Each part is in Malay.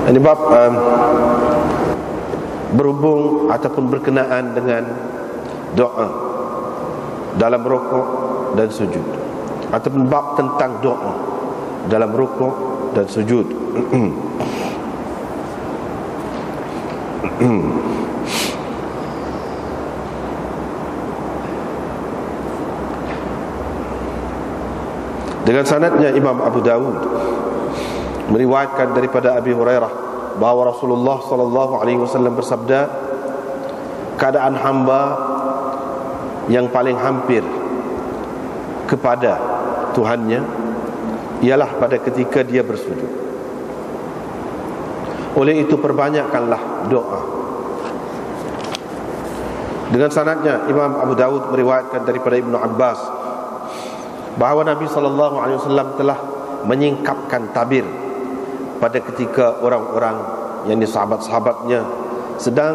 Ini bab berhubung ataupun berkenaan dengan doa dalam rukuk dan sujud, ataupun bab tentang doa dalam rukuk dan sujud. Dengan sanadnya Imam Abu Dawud meriwayatkan daripada Abi Hurairah bahawa Rasulullah sallallahu alaihi wasallam bersabda, keadaan hamba yang paling hampir kepada Tuhannya ialah pada ketika dia bersujud. Oleh itu perbanyakkanlah doa. Dengan sanadnya Imam Abu Dawud meriwayatkan daripada Ibnu Abbas bahawa Nabi sallallahu alaihi wasallam telah menyingkapkan tabir pada ketika orang-orang, yakni sahabat-sahabatnya, sedang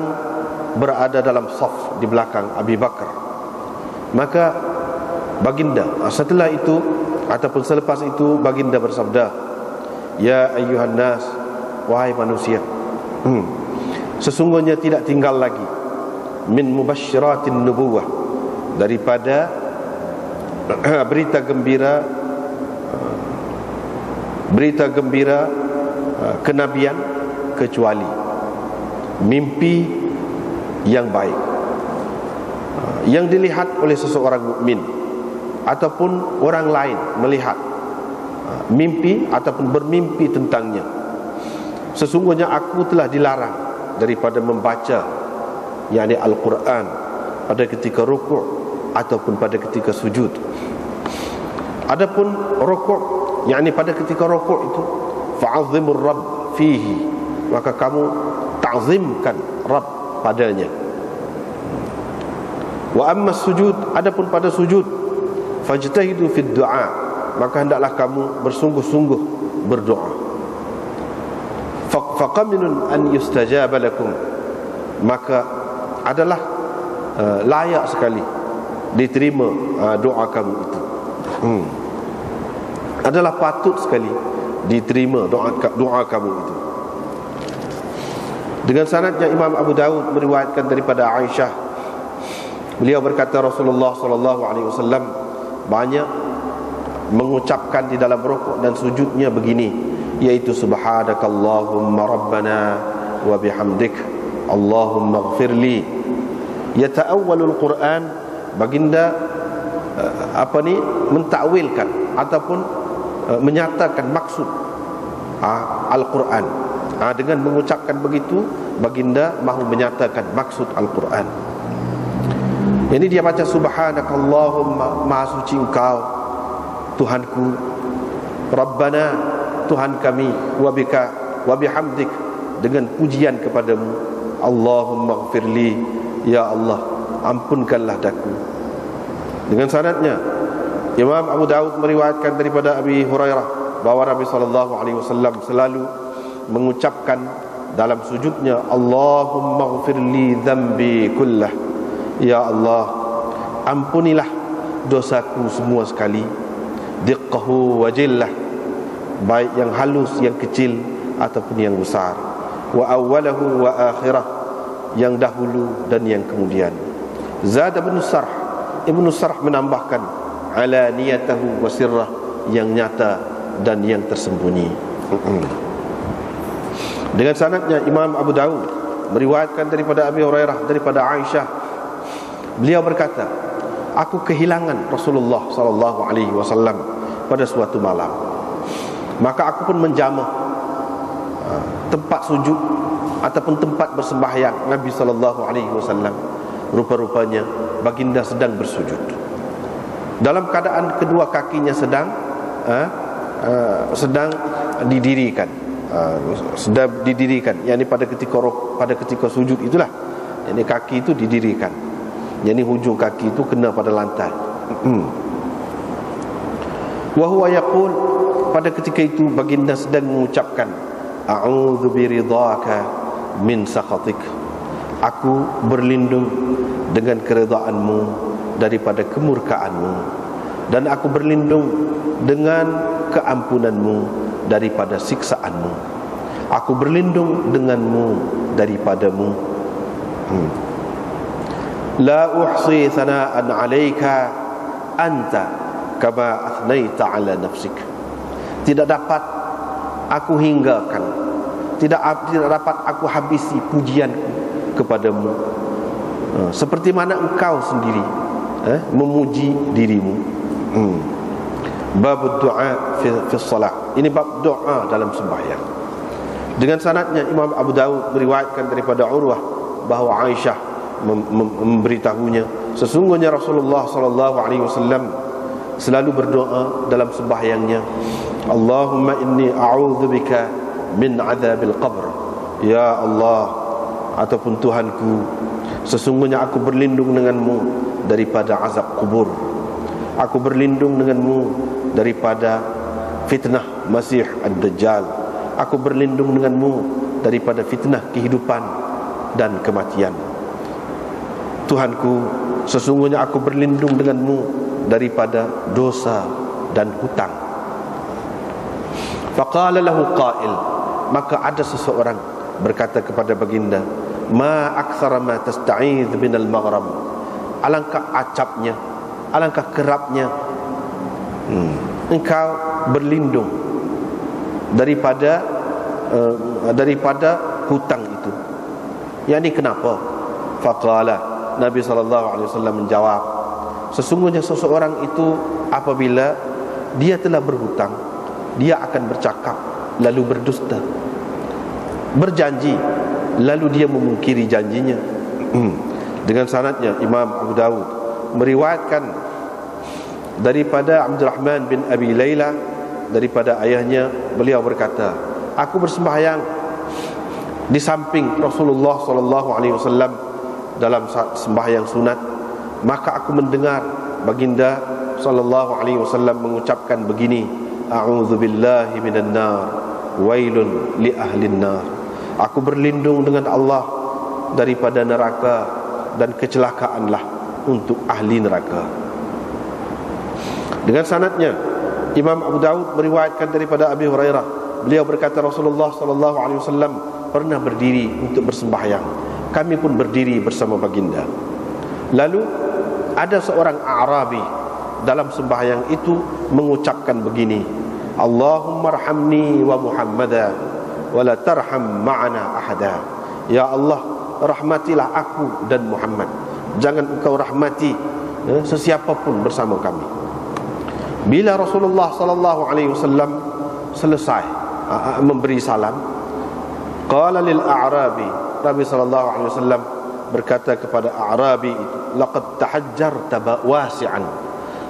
berada dalam saf di belakang Abi Bakar. Maka baginda setelah itu ataupun selepas itu baginda bersabda, ya ayyuhan nas, wahai manusia, sesungguhnya tidak tinggal lagi min mubasyiratin nubuwah, daripada berita gembira kenabian, kecuali mimpi yang baik yang dilihat oleh seseorang mukmin ataupun orang lain melihat mimpi ataupun bermimpi tentangnya. Sesungguhnya aku telah dilarang daripada membaca, yakni Al-Quran, pada ketika rukuk ataupun pada ketika sujud. Adapun rukuk, yakni pada ketika rukuk itu, fa'azimur Rabb fihi, maka kamu ta'zimkan Rabb padanya. Wa amma sujud, adapun pada sujud, fajtahidu fid du'a, maka hendaklah kamu bersungguh-sungguh berdoa. Faqaminun an yustajaba lakum, maka adalah layak sekali diterima doa kamu itu. Adalah patut sekali diterima doa kamu itu. Dengan sanadnya Imam Abu Dawud meriwayatkan daripada Aisyah, beliau berkata Rasulullah sallallahu alaihi wasallam banyak mengucapkan di dalam rukuk dan sujudnya begini, yaitu subhanakallahumma rabbana wa bihamdik Allahumma ighfirli. Yata'awwalul Quran, baginda mentakwilkan ataupun menyatakan maksud Al-Quran. Dengan mengucapkan begitu, baginda mahu menyatakan maksud Al-Quran. Ini dia baca subhanakallahumma, maha suci engkau Tuhanku, Rabbana, Tuhan kami, wabika, wabihamdik, dengan pujian kepadamu, Allahumma ighfirli, ya Allah ampunkanlah daku. Dengan sanadnya Imam Abu Dawud meriwayatkan daripada Abi Hurairah bahawa Nabi sallallahu alaihi wasallam selalu mengucapkan dalam sujudnya, Allahumma ighfirli dzambi kullah, ya Allah ampunilah dosaku semua sekali, diqqahu wa jillah, baik yang halus, yang kecil ataupun yang besar, wa awwalahu wa akhirah, yang dahulu dan yang kemudian. Zad Ibnu Sarh menambahkan, ala niyatahu wa sirrah, yang nyata dan yang tersembunyi. Dengan sanadnya Imam Abu Dawud meriwayatkan daripada Abi Hurairah daripada Aisyah, beliau berkata, aku kehilangan Rasulullah sallallahu alaihi wasallam pada suatu malam, maka aku pun menjamah tempat sujud ataupun tempat bersembahyang Nabi sallallahu alaihi wasallam. Rupa-rupanya baginda sedang bersujud dalam keadaan kedua kakinya sedang didirikan, yakni pada ketika sujud itulah, yakni kaki itu didirikan, yakni hujung kaki itu kena pada lantai. Wa huwa yaqul, pada ketika itu baginda sedang mengucapkan, a'udzu biridhaka min sakhatik, aku berlindung dengan keredaanmu daripada kemurkaanmu, dan aku berlindung dengan keampunanmu daripada siksaanmu. Aku berlindung denganmu daripadamu. La uhsi thana'an 'alaika anta kama athnaita 'ala nafsik. Tidak dapat aku hinggakan, tidak dapat aku habisi pujianku kepadamu, seperti mana engkau sendiri memuji dirimu. Bab doa fi shalah. Ini bab doa dalam sembahyang. Dengan sanadnya Imam Abu Dawud meriwayatkan daripada Urwah bahawa Aisyah memberitahunya, sesungguhnya Rasulullah sallallahu alaihi wasallam selalu berdoa dalam sembahyangnya, Allahumma inni a'udzubika min adzabil qabr. Ya Allah, ataupun Tuhanku, sesungguhnya aku berlindung denganmu daripada azab kubur. Aku berlindung denganmu daripada fitnah Masih ad-Dajjal. Aku berlindung denganmu daripada fitnah kehidupan dan kematian. Tuhanku, sesungguhnya aku berlindung denganmu daripada dosa dan hutang. Faqala lahu qail, maka ada seseorang berkata kepada baginda, ma aktsara ma tasta'idz minal maghram. Alangkah acapnya, alangkah kerapnya engkau berlindung daripada hutang itu. Yani kenapa? Faqala, Nabi SAW menjawab, sesungguhnya seseorang itu apabila dia telah berhutang, dia akan bercakap lalu berdusta, berjanji lalu dia memungkiri janjinya. Dengan sanadnya Imam Abu Dawud meriwayatkan daripada Abdurrahman bin Abi Layla, daripada ayahnya, beliau berkata, aku bersembahyang di samping Rasulullah SAW dalam sembahyang sunat, maka aku mendengar baginda SAW mengucapkan begini, a'udzubillahi minan nar, wailun li ahlin nar. Aku berlindung dengan Allah daripada neraka, dan kecelakaanlah untuk ahli neraka. Dengan sanadnya Imam Abu Dawud meriwayatkan daripada Abi Hurairah, beliau berkata, Rasulullah SAW pernah berdiri untuk bersembahyang. Kami pun berdiri bersama baginda. Lalu ada seorang A'rabi dalam sembahyang itu mengucapkan begini, Allahumma arhamni wa Muhammada wa la tarham ma'ana ahada. Ya Allah, rahmatilah aku dan Muhammad, jangan engkau rahmati sesiapa pun bersama kami. Bila Rasulullah SAW selesai memberi salam, qala lil a'rabi, Nabi SAW berkata kepada A'rabi itu, laqad tahajjarta wasi'an,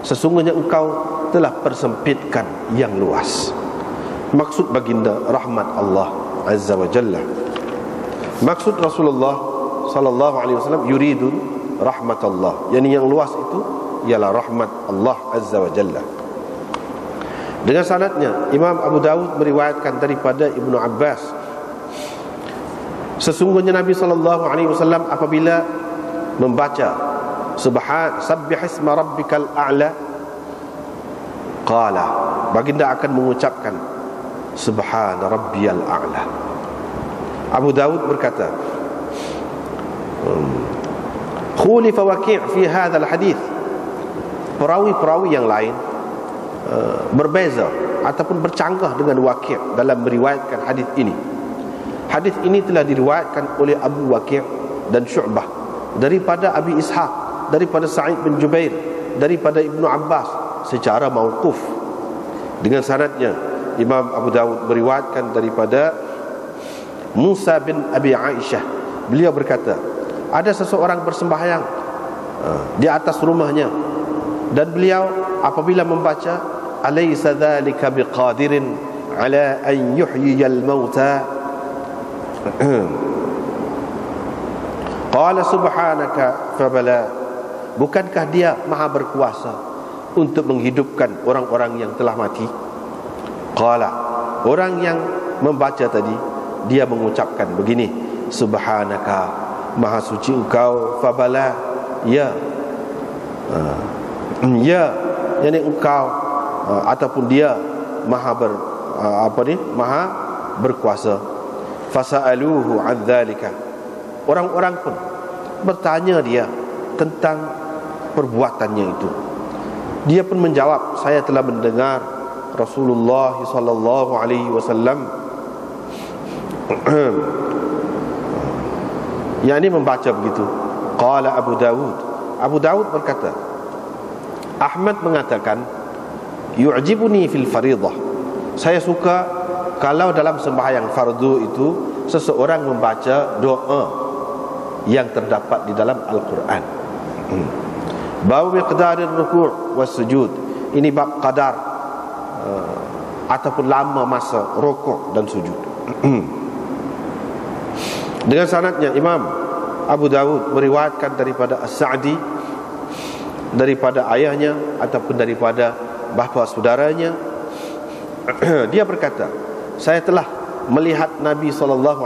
sesungguhnya engkau telah persempitkan yang luas. Maksud baginda rahmat Allah Azza wa Jalla. Maksud Rasulullah SAW yuridun rahmat Allah, yani yang luas itu ialah rahmat Allah Azza wa Jalla. Dengan sanadnya Imam Abu Dawud meriwayatkan daripada Ibnu Abbas, sesungguhnya Nabi SAW apabila membaca sabbihisma rabbikal a'la, qala, baginda akan mengucapkan subhana rabbiyal a'la. Abu Dawud berkata, khulifa Waqi' fi hadzal hadits. Perawi-perawi yang lain berbeza ataupun bercanggah dengan Waqi' dalam meriwayatkan hadis ini. Hadis ini telah diriwayatkan oleh Abu Waqi' dan Syu'bah daripada Abi Ishaq, daripada Sa'id bin Jubair, daripada Ibnu Abbas secara mauquf. Dengan sanadnya Imam Abu Dawud meriwayatkan daripada Musa bin Abi Aisyah, beliau berkata, ada seseorang bersembahyang di atas rumahnya, dan beliau apabila membaca alaysa dzalika biqadirin ala an yuhyiyal mauta, qala subhanaka fabala, bukankah dia maha berkuasa untuk menghidupkan orang-orang yang telah mati? Qala, orang yang membaca tadi dia mengucapkan begini, subhanaka, maha suci engkau, fabala, ya, ya, yani engkau ataupun dia maha maha berkuasa. Fasa'aluhu 'an dzalika. Orang-orang pun bertanya dia tentang perbuatannya itu. Dia pun menjawab, saya telah mendengar Rasulullah sallallahu alaihi wasallam yakni membaca begitu. Qala Abu Dawud. Abu Dawud berkata, Ahmad mengatakan, yu'jibuni fil faridah. Saya suka kalau dalam sembahyang fardu itu seseorang membaca doa yang terdapat di dalam Al-Quran. Bab miqdarir ruku' was sujud. Ini bab qadar ataupun lama masa rukuk dan sujud. Dengan sanadnya Imam Abu Dawud meriwayatkan daripada As-Sa'di, daripada ayahnya ataupun daripada bapa saudaranya. Dia berkata, saya telah melihat Nabi SAW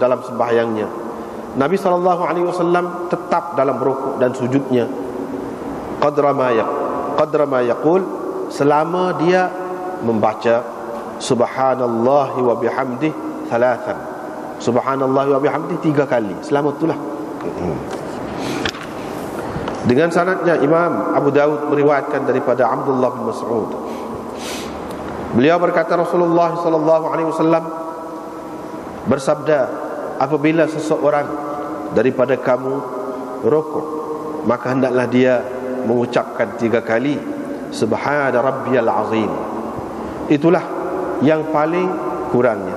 dalam sembahyangnya. Nabi SAW tetap dalam rukuk dan sujudnya qadra ma yaqul, selama dia membaca subhanallahi wa bihamdih thalathan. Subhanallahi wa bihamdih 3 kali. Selama itulah. Dengan sanadnya Imam Abu Dawud meriwayatkan daripada Abdullah bin Mas'ud. Beliau berkata, Rasulullah SAW bersabda, apabila seseorang daripada kamu rukuk, maka hendaklah dia mengucapkan 3 kali Subhana Rabbiyal Azim. Itulah yang paling kurangnya.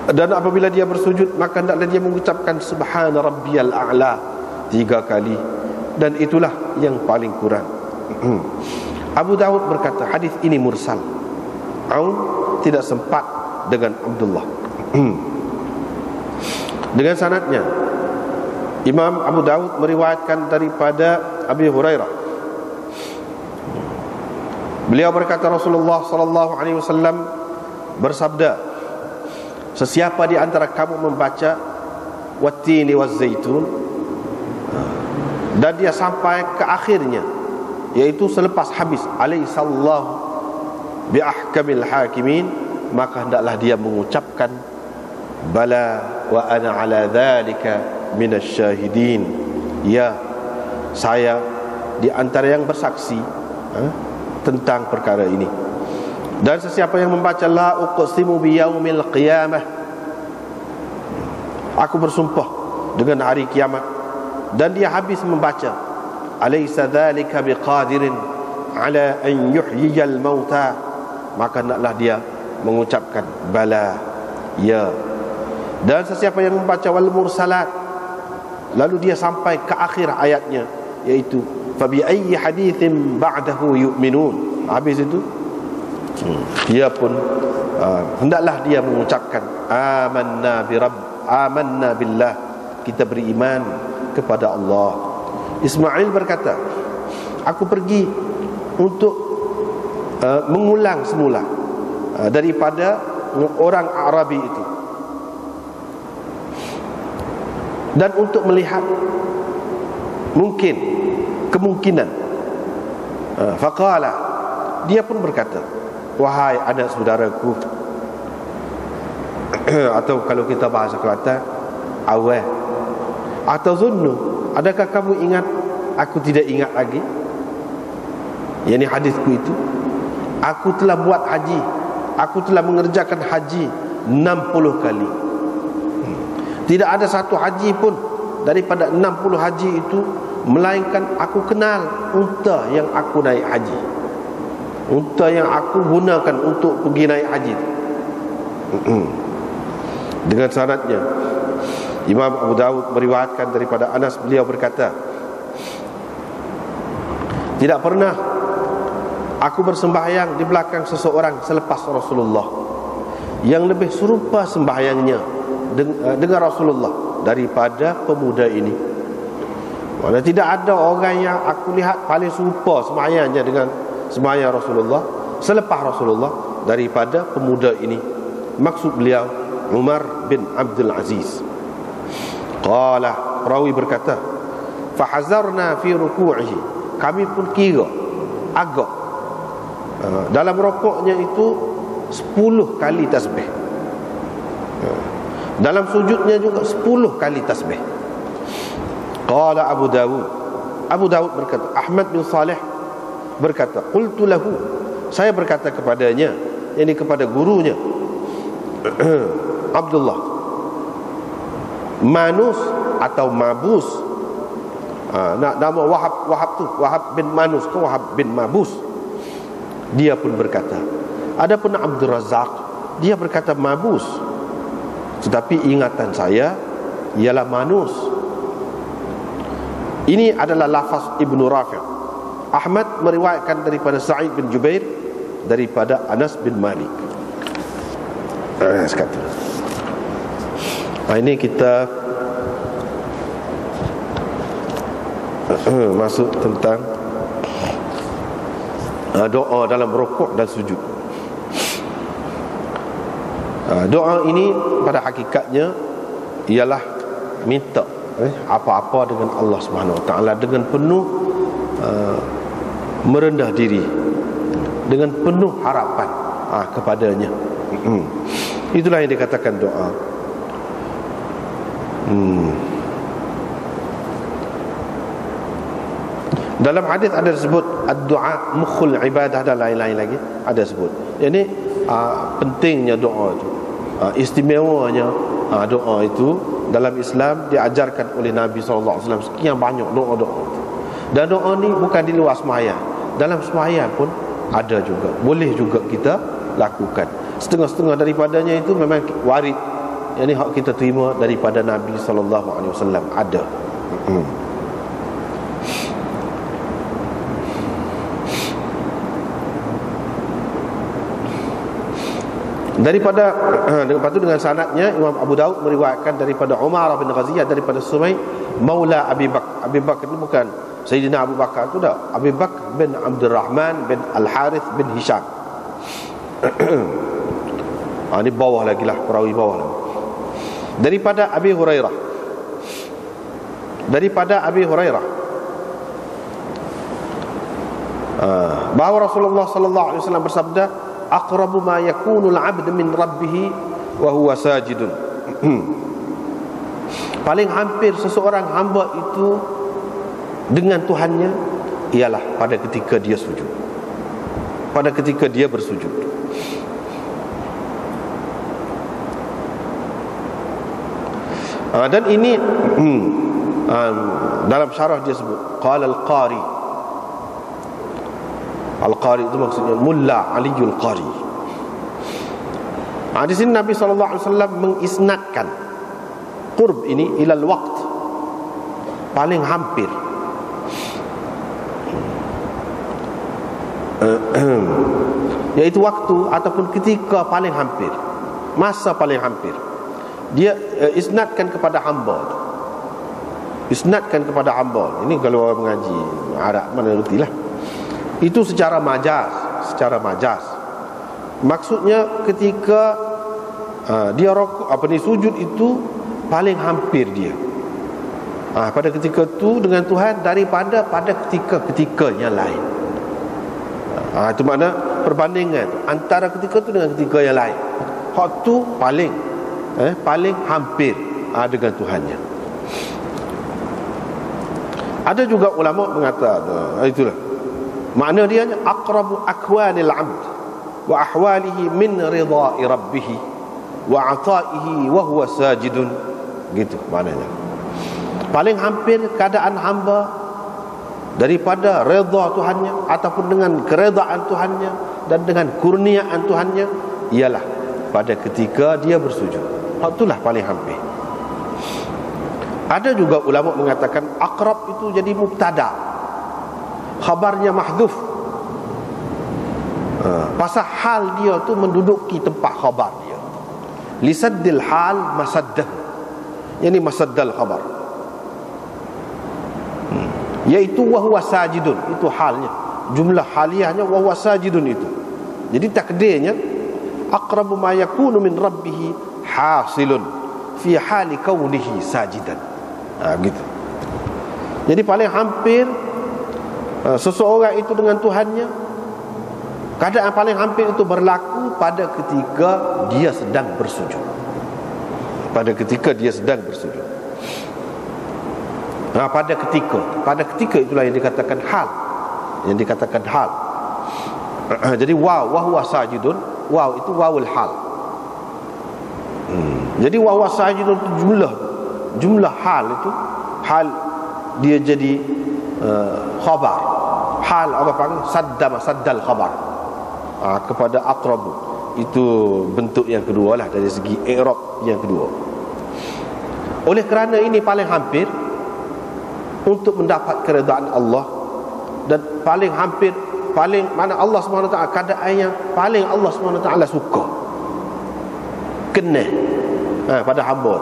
Dan apabila dia bersujud, maka hendaklah dia mengucapkan Subhana Rabbiyal A'la 3 kali. Dan itulah yang paling kurang. Abu Dawud berkata, hadis ini mursal. Aun tidak sempat dengan Abdullah. Dengan sanadnya Imam Abu Dawud meriwayatkan daripada Abi Hurairah. Beliau berkata, Rasulullah sallallahu alaihi wasallam bersabda, sesiapa di antara kamu membaca wattini wazzaitun dan dia sampai ke akhirnya, yaitu selepas habis alaihissallahu bi ahkamil hakimin, maka hendaklah dia mengucapkan bala wa ana ala dzalika minasyahidin. Ya, saya di antara yang bersaksi tentang perkara ini. Dan sesiapa yang membaca la uqsimu biyaumil qiyamah, aku bersumpah dengan hari kiamat, dan dia habis membaca alaysa dzalika biqadirin ala an yuhyiyal mauta, maka hendaklah dia mengucapkan bala, ya. Dan sesiapa yang membaca wal mursalat, lalu dia sampai ke akhir ayatnya, yaitu fa bi ayyi haditsin ba'dahu yu'minun, habis itu dia pun hendaklah dia mengucapkan amanna billah, kita beriman kepada Allah. Ismail berkata, aku pergi untuk mengulang semula daripada orang Arabi itu, dan untuk melihat kemungkinan. Faqala, dia pun berkata, wahai anak saudaraku, atau kalau kita bahasa Kelantan, awal, atau zunnu, adakah kamu ingat aku tidak ingat lagi? Yani hadisku itu, aku telah buat haji, aku telah mengerjakan haji 60 kali. Tidak ada satu haji pun daripada 60 haji itu melainkan aku kenal unta yang aku naik haji, unta yang aku gunakan untuk pergi naik haji. Dengan sanadnya Imam Abu Dawud meriwayatkan daripada Anas, beliau berkata, tidak pernah aku bersembahyang di belakang seseorang selepas Rasulullah yang lebih serupa sembahyangnya dengan Rasulullah daripada pemuda ini. Mana tidak ada orang yang aku lihat paling serupa sembahyangnya dengan sembahyang Rasulullah selepas Rasulullah daripada pemuda ini. Maksud beliau Umar bin Abdul Aziz. Qala, perawi berkata, fahazarna fi ruku'ihi, kami pun kira agak dalam rukuknya itu 10 kali tasbih. Dalam sujudnya juga 10 kali tasbih. Qala Abu Dawud berkata, Ahmad bin Saleh berkata, qultu lahu, saya berkata kepadanya, yakni kepada gurunya Abdullah, manus atau mabus. Nama Wahab bin Manus ke Wahab bin Mabus. Dia pun berkata. Adapun Abdul Razak, dia berkata mabus, tetapi ingatan saya ialah manus. Ini adalah lafaz Ibnu Rafi'. Ahmad meriwayatkan daripada Sa'id bin Jubair, daripada Anas bin Malik. Ini kita masuk tentang doa dalam rukuk dan sujud. Doa ini pada hakikatnya ialah minta apa-apa dengan Allah Subhanahu Wa Taala dengan penuh merendah diri, dengan penuh harapan kepadanya. Itulah yang dikatakan doa. Dalam hadis ada disebut ad-du'a mukhul ibadah dan lain-lain lagi ada sebut. Ini pentingnya doa itu, istimewanya doa itu dalam Islam diajarkan oleh Nabi SAW. Sekian banyak doa-doa. Dan doa ni bukan di luar sembahyang, dalam sembahyang pun ada juga, boleh juga kita lakukan. Setengah-setengah daripadanya itu memang warid, yang ni hak kita terima daripada Nabi SAW ada. Daripada lepas tu dengan sanadnya Imam Abu Daud meriwayatkan daripada Umar bin Ghaziyah daripada Sumay Maula Abi Bakar. Abi Bakar itu bukan Sayyidina Abu Bakar itu dah, Abi Bakar bin Abdurrahman bin Al-Harith bin Hisham. Ini bawah lagi lah, perawi bawah lagi. Daripada Abi Hurairah, bahawa Rasulullah sallallahu alaihi wasallam bersabda, aqrabu ma yakunu al-'abd min rabbih wa huwa sajidun. Paling hampir seseorang hamba itu dengan Tuhannya ialah pada ketika dia sujud, pada ketika dia bersujud. Dan ini dalam syarah dia sebut qala al-qari. Al-qari itu maksudnya Mulla Aliul Qari. Di sini Nabi SAW mengisnadkan qurb ini ilal waqt, paling hampir. Yaitu waktu ataupun ketika paling hampir, masa paling hampir. Dia isnadkan kepada hamba. Isnadkan kepada hamba. Ini kalau orang mengaji Arab mana retilah. Itu secara majaz, maksudnya ketika dia sujud itu paling hampir dia pada ketika itu dengan Tuhan daripada pada ketika yang lain. Itu makna perbandingan antara ketika itu dengan ketika yang lain. Hak tu paling hampir dengan Tuhannya. Ada juga ulama mengatakan itulah makna dia aqrabu akwanil 'abd wa ahwalihi min ridha'i rabbih wa 'ata'ihi wa huwa sajidun. Gitu maknanya. Paling hampir keadaan hamba daripada redha Tuhannya ataupun dengan keredaan Tuhannya dan dengan kurniaan Tuhannya ialah pada ketika dia bersujud. Itulah paling hampir. Ada juga ulama mengatakan aqrab itu jadi mubtada, khabarnya mahdhuf. Pasal hal dia tu menduduki tempat khabar dia. Lisaddil hal masaddah, yani masaddal khabar, yaitu wa huwa sajidun. Itu halnya, jumlah haliyahnya wa huwa sajidun itu. Jadi takdirnya aqrabu ma yakunu min rabbih hasilun fi hali kaunihi sajidan. Gitu. Jadi paling hampir seseorang itu dengan Tuhannya, keadaan paling hampir itu berlaku pada ketika dia sedang bersujud. pada ketika dia sedang bersujud. Pada ketika itulah yang dikatakan hal, jadi wa huwa sajidun, waw itu wawul hal. Jadi wa huwa sajidun itu jumlah hal, itu hal dia jadi khabar. Hal apa panggil saddal khabar, kepada aqrabu. Itu bentuk yang kedua lah dari segi i'rab yang kedua. Oleh kerana ini paling hampir untuk mendapat keredaan Allah, dan paling hampir, paling mana Allah SWT keadaan yang paling Allah SWT suka, kena pada hamba,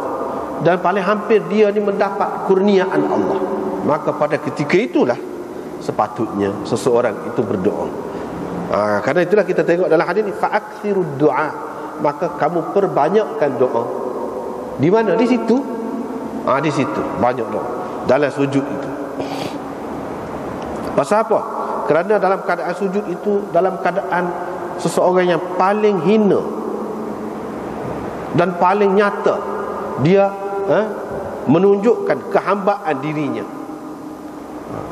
dan paling hampir dia ni mendapat kurniaan Allah, maka pada ketika itulah sepatutnya seseorang itu berdoa. Karena itulah kita tengok dalam hadis ni, fa'akthirud du'a, maka kamu perbanyakkan doa. Di mana? Di situ. Di situ banyak doa dalam sujud itu. Pasal apa? Kerana dalam keadaan sujud itu, dalam keadaan seseorang yang paling hina dan paling nyata, dia menunjukkan kehambaan dirinya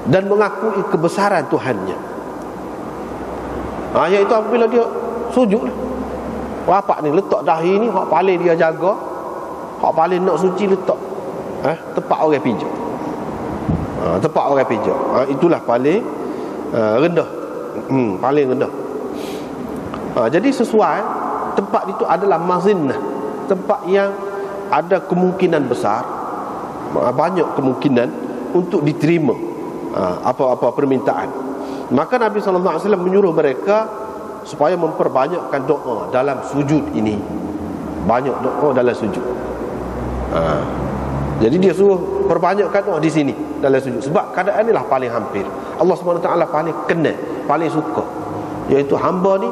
dan mengakui kebesaran Tuhannya. Iaitu apabila dia sujud, bapak ni letak dahi ni, hak paling dia jaga, hak paling nak suci letak tepat orang pijak. Tepat orang pijak. Itulah paling rendah. Paling rendah. Jadi sesuai, tempat itu adalah mazinnah, tempat yang ada kemungkinan besar, banyak kemungkinan untuk diterima apa-apa permintaan. Maka Nabi SAW menyuruh mereka supaya memperbanyakkan doa dalam sujud ini. Banyak doa dalam sujud. Jadi dia suruh perbanyakkan doa di sini dalam sujud, sebab keadaan inilah paling hampir Allah SWT paling kenal, paling suka, iaitu hamba ni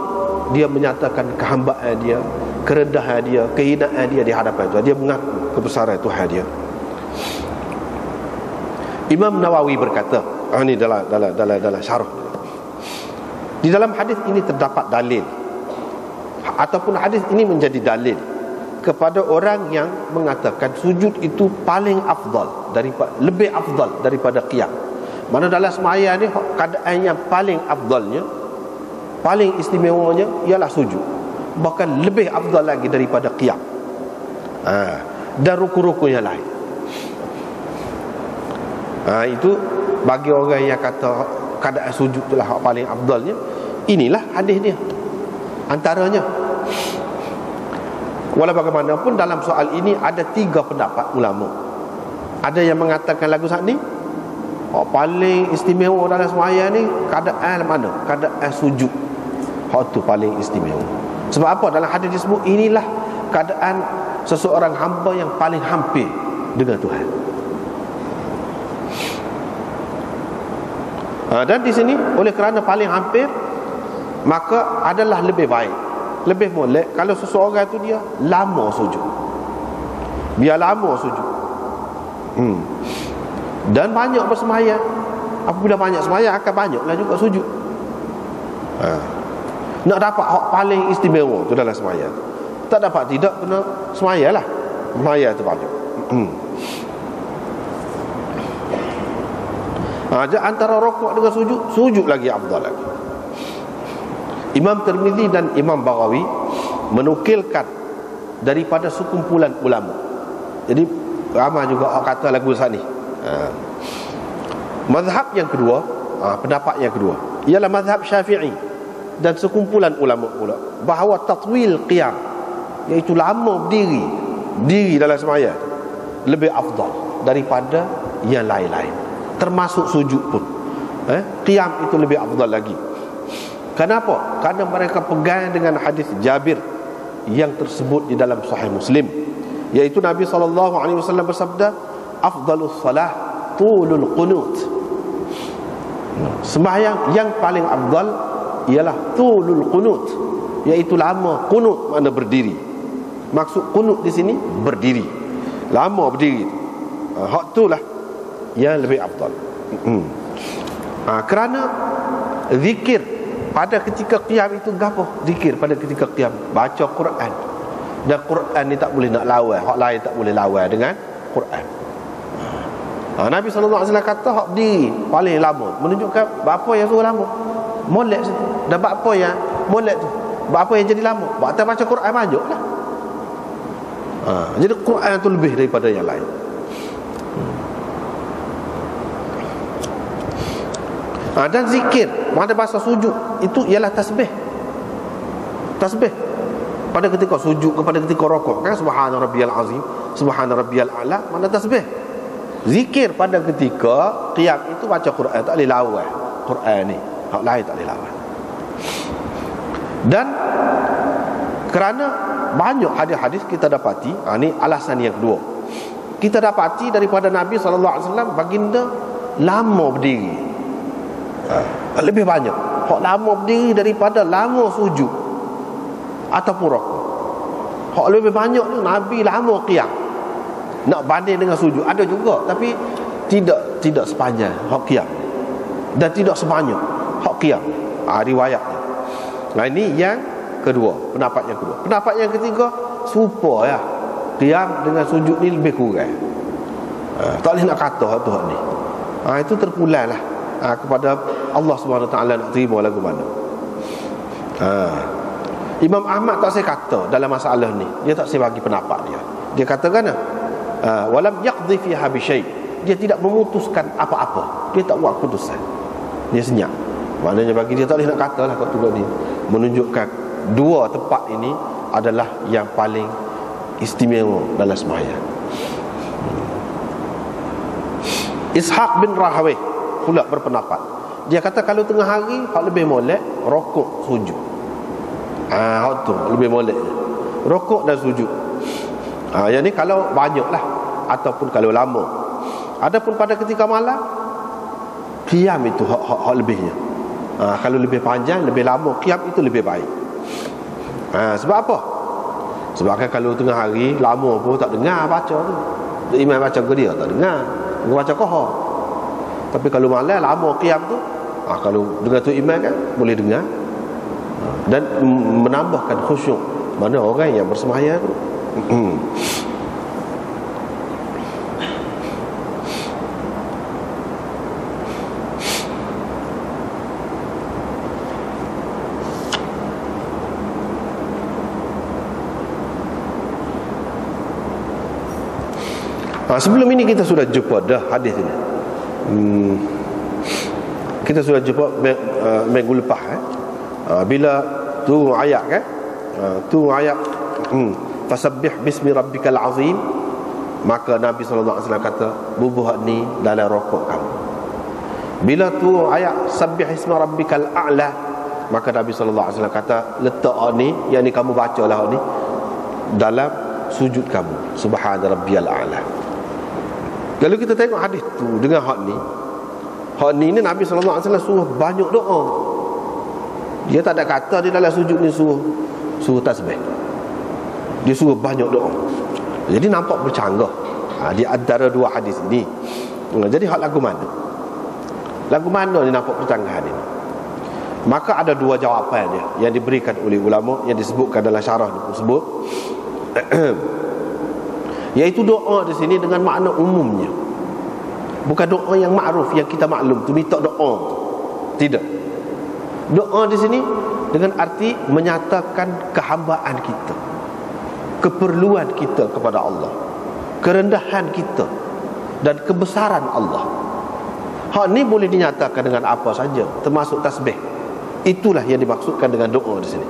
dia menyatakan kehambaan dia, kerendahan dia, kehinaan dia di hadapan Tuhan. Dia mengaku kebesaran Tuhan dia. Imam Nawawi berkata, ini dalam syarah, di dalam hadis ini terdapat dalil, ataupun hadis ini menjadi dalil kepada orang yang mengatakan sujud itu paling afdal, lebih afdal daripada qiyam. Mana dalam sembahyang ni keadaan yang paling afdalnya, paling istimewanya ialah sujud, bahkan lebih afdal lagi daripada qiyam dan rukun-rukun yang lain. Itu bagi orang yang kata keadaan sujud itulah hak paling afdalnya. Inilah hadis dia antaranya. Walau bagaimanapun dalam soal ini ada 3 pendapat ulama. Ada yang mengatakan lagu saat ni paling istimewa dalam sembahyang ni keadaan mana? Keadaan sujud. Hak tu paling istimewa. Sebab apa? Dalam hadis disebut inilah keadaan seseorang hamba yang paling hampir dengan Tuhan. Dan di sini oleh kerana paling hampir, maka adalah lebih baik, lebih molek kalau seseorang itu dia lama sujud. Biar lama sujud. Dan banyak bersemayang. Apabila banyak semayang, akan banyaklah juga sujud. Nak dapat hak paling istimewa tu dalam semayang, tak dapat tidak, kena semayang lah. Semayang tu banyak. Antara rokok dengan sujud lagi afdal lagi. Imam Tirmizi dan Imam Baghawi menukilkan daripada sekumpulan ulama. Jadi ramai juga orang kata lagu sani. Mazhab yang kedua, pendapat yang kedua ialah mazhab Syafi'i dan sekumpulan ulama pula, bahawa tatwil qiyam, iaitu lama berdiri dalam sembahyang, lebih afdal daripada yang lain-lain, termasuk sujud pun. Qiyam itu lebih afdal lagi. Kenapa? Kerana mereka pegang dengan hadis Jabir yang tersebut di dalam Sahih Muslim, iaitu Nabi SAW bersabda, afdalus salah tulul qunut. Sembahyang yang paling afdal ialah tulul qunut, iaitu lama qunut, makna berdiri. Maksud qunut di sini berdiri, lama berdiri. Hak itulah yang lebih afdal. Kerana zikir pada ketika qiyam itu gapo? Zikir pada ketika qiyam baca Quran. Dan Quran ni tak boleh nak lawan, hak lain tak boleh lawan dengan Quran. Nabi SAW kata hak di paling lama, menunjukkan apa yang suruh lama. Molek situ. Dan apa yang molek tu? Apa yang jadi lama? Baca Quran banyak lah. Jadi Quran tu lebih daripada yang lain. Dan zikir pada bahasa sujud itu ialah tasbih. Tasbih pada ketika sujud, kepada ketika rokok kan, subhana rabbiyal azim, subhana rabbiyal a'la, mana tasbih. Zikir pada ketika qiyam itu baca Quran, tak boleh lawan Quran ni, hak lain tak boleh lawan. Dan kerana banyak hadis-hadis kita dapati, ni alasan yang kedua, kita dapati daripada Nabi SAW baginda lama berdiri, lebih banyak hak lama berdiri daripada lama sujud ataupun rokok. Hak lebih banyak ni Nabi lama qiyam. Nak banding dengan sujud ada juga, tapi tidak sepanjang hak qiyam dan tidak sebanyak hak qiyam. Riwayatnya. Nah, ini yang kedua, pendapat yang kedua. Pendapat yang ketiga, serupa ya. Qiyam dengan sujud ni lebih kurang. Tak boleh nak kata hak tu hak ni. Itu terpulanglah kepada Allah Subhanahu Wa Taala nak terima lagu mana. Imam Ahmad tak saya kata dalam masalah ni, dia tak saya bagi pendapat dia. Dia katakan walam yaqdi fiha bi syai'. Dia tidak memutuskan apa-apa. Dia tak buat keputusan. Dia senyap. Maknanya bagi dia tak boleh nak katalah kat tu ni. Menunjukkan dua tempat ini adalah yang paling istimewa dalam sembahyang. Ishaq bin Rahawih pula berpendapat. Dia kata kalau tengah hari hak lebih molek rokok sujud. Hak tu lebih molek. Rokok dan sujud. Yang ni kalau banyak lah, ataupun kalau lama. Adapun pada ketika malam, qiyam itu hak lebihnya. Kalau lebih panjang, lebih lama, qiyam itu lebih baik. Sebab apa? Sebab kan kalau tengah hari lama pun tak dengar baca tu. Imam baca ke dia tak dengar. Dia baca kohar. Tapi kalau malam lama qiyam tu, kalau dengar tu imam kan boleh dengar. Dan menambahkan khusyuk mana orang yang bersembahyang tu. Sebelum ini kita sudah jumpa dah hadis ini. Kita sudah jumpa minggu lepas bila tu ayat kan, tu ayat fasabbih bismi rabbikal azim, maka Nabi SAW kata bubuh ni dalam rokok kamu. Bila tu ayat sabbih isma rabbikal a'la, maka Nabi SAW kata letak ni, yang ni kamu bacalah ni dalam sujud kamu, subhana rabbiyal a'la. Kalau kita tengok hadis tu dengan hak ni Nabi SAW suruh banyak doa. Dia tak ada kata di dalam sujud ni suruh tasbih. Dia suruh banyak doa. Jadi nampak bercanggah di antara dua hadis ini. Jadi hak lagu mana? Lagu mana ni nampak percanggahan ini? Maka ada dua jawapan dia yang diberikan oleh ulama, yang disebutkan dalam syarah tersebut. Iaitu doa di sini dengan makna umumnya. Bukan doa yang makruf yang kita maklum tu minta doa. Tidak. Doa di sini dengan arti menyatakan kehambaan kita, keperluan kita kepada Allah, kerendahan kita dan kebesaran Allah. Hal ni boleh dinyatakan dengan apa saja, termasuk tasbih. Itulah yang dimaksudkan dengan doa di sini.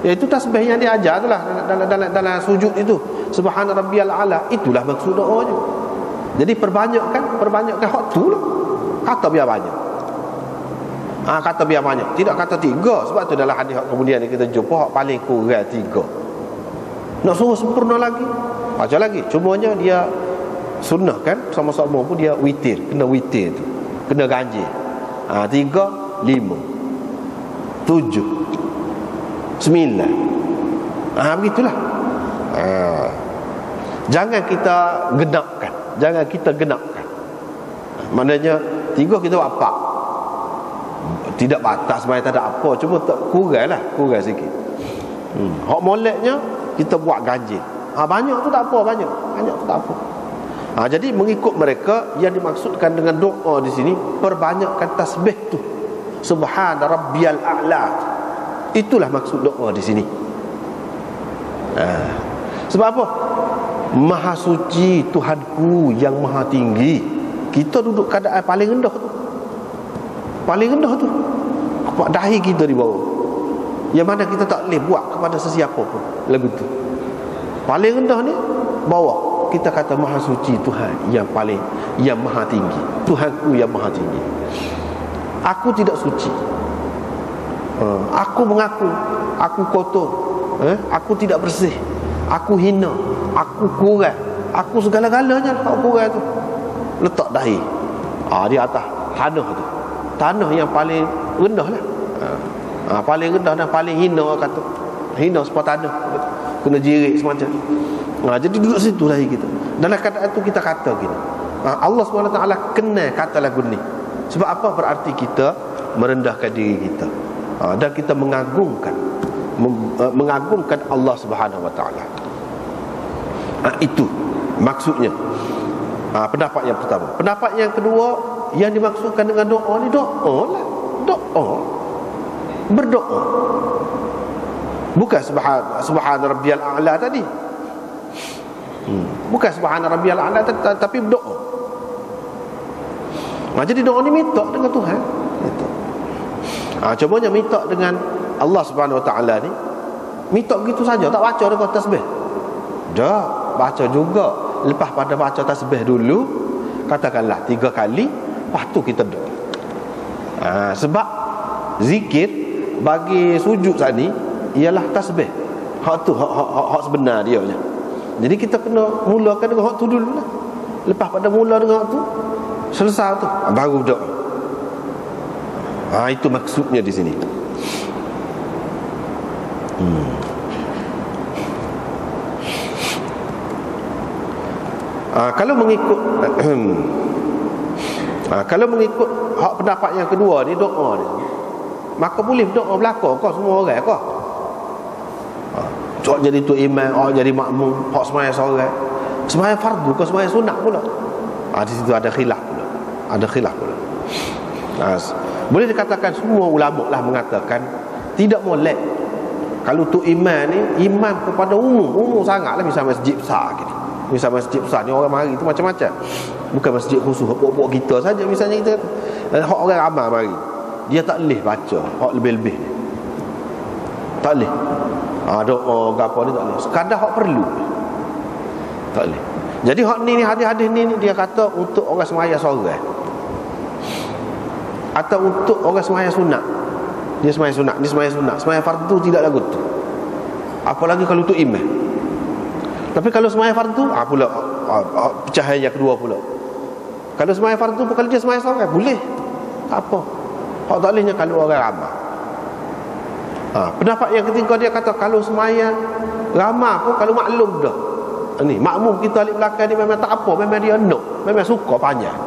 Iaitu tasbih yang diajar itulah dalam sujud itu, subhana rabbiyal a'la, itulah maksud doanya. Jadi perbanyakkan hak tu lah. Kata biar banyak. Kata biar banyak, tidak kata tiga. Sebab tu dalam hadis kemudian kita jumpa hak paling kurang tiga. Nak suruh sempurna lagi, baca lagi. Cumanya dia sunnah kan, sama-sama pun dia witir, kena witir tu, kena ganjil. 3, 5, 7, 9. Begitulah. Jangan kita genapkan. Maknanya 3 kita buat 4. Tidak batas sebenarnya, tak ada apa, cuma tak kurang sikit. Hak moleknya kita buat ganjil. Banyak tu tak apa, banyak tu tak apa. Jadi mengikut mereka, yang dimaksudkan dengan doa di sini perbanyakkan tasbih tu. Subhana rabbiyal a'la. Itulah maksud doa di sini. Sebab apa? Maha suci Tuhanku yang maha tinggi. Kita duduk keadaan paling rendah tu. Paling rendah tu. Dahi kita di bawah. Yang mana kita tak boleh buat kepada sesiapa pun lagu tu. Paling rendah ni bawah. Kita kata maha suci Tuhan yang paling, yang maha tinggi. Tuhanku yang maha tinggi. Aku tidak suci. Aku mengaku aku kotor. Aku tidak bersih. Aku hina. Aku kurang. Aku segala-galanya aku kurang tu. Letak dahi di atas tanah tu. Tanah yang paling rendah lah. Paling rendah dan paling hina kata. Hina sebab tanah. Kena jirik semacam. Jadi duduk situ dahi kita. Dalam keadaan tu kita kata gini. Allah SWT kenal kata lagu ni. Sebab apa? Berarti kita merendahkan diri kita. Dan kita mengagungkan Allah Subhanahu Wa Taala. Itu maksudnya. Pendapat yang pertama. Pendapat yang kedua, yang dimaksudkan dengan doa ni doa lah. Doa. Berdoa. Bukan subhana rabbiyal a'la tadi. Bukan subhana rabbiyal a'la tapi berdoa. Jadi doa ni minta dengan Tuhan. Itu. Cumanya minta dengan Allah Subhanahu Wa Taala ni, minta begitu saja, tak baca dengan tasbih. Dah, baca juga. Lepas pada baca tasbih dulu, katakanlah 3 kali, lepas tu kita doa. Sebab zikir bagi sujud saat ni ialah tasbih. Hak tu hak sebenar dia je. Jadi kita kena mulakan dengan hak tu dulu lah. Lepas pada mula dengan hak tu, selesai tu baru doa. Itu maksudnya di sini. Kalau mengikut kalau mengikut hak pendapat yang kedua ni, doa ni, maka boleh doa belaka kau semua orang kau. Cok jadi tu imam, jadi makmum, hak sembahyang seorang. Sembahyang fardu ke sembahyang sunat pula. Di situ ada khilaf pula. Ada khilaf pula. Boleh dikatakan semua ulama lah mengatakan tidak molek kalau tu imam ni imam kepada umum sangatlah, misal masjid besar gini. Misal masjid besar ni orang mari tu macam-macam. Bukan masjid khusus hak kita saja, misalnya kita hak orang ramai mari. Dia tak boleh baca hak lebih-lebih ni. Tak boleh. Doa ke apa ni tak boleh. Sekadar hak perlu. Tak boleh. Jadi hak ni hadis-hadis ni dia kata untuk orang sembahyang seorang. Atau untuk orang sembahyang sunat. Dia sembahyang sunat, dia sembahyang sunat. Sembahyang fardu tidak lagu tu. Apalagi kalau tu imam. Tapi kalau sembahyang fardu, pula pecahan yang kedua pula. Kalau sembahyang fardu pun kalau dia sembahyang seorang boleh. Tak apa. Hak tak bolehnya kalau orang ramai. Pendapat yang ketiga dia kata kalau sembahyang ramai pun kalau maklum dah. Ni makmum kita alik belakang ni memang tak apa, memang dia nak, memang suka panjang.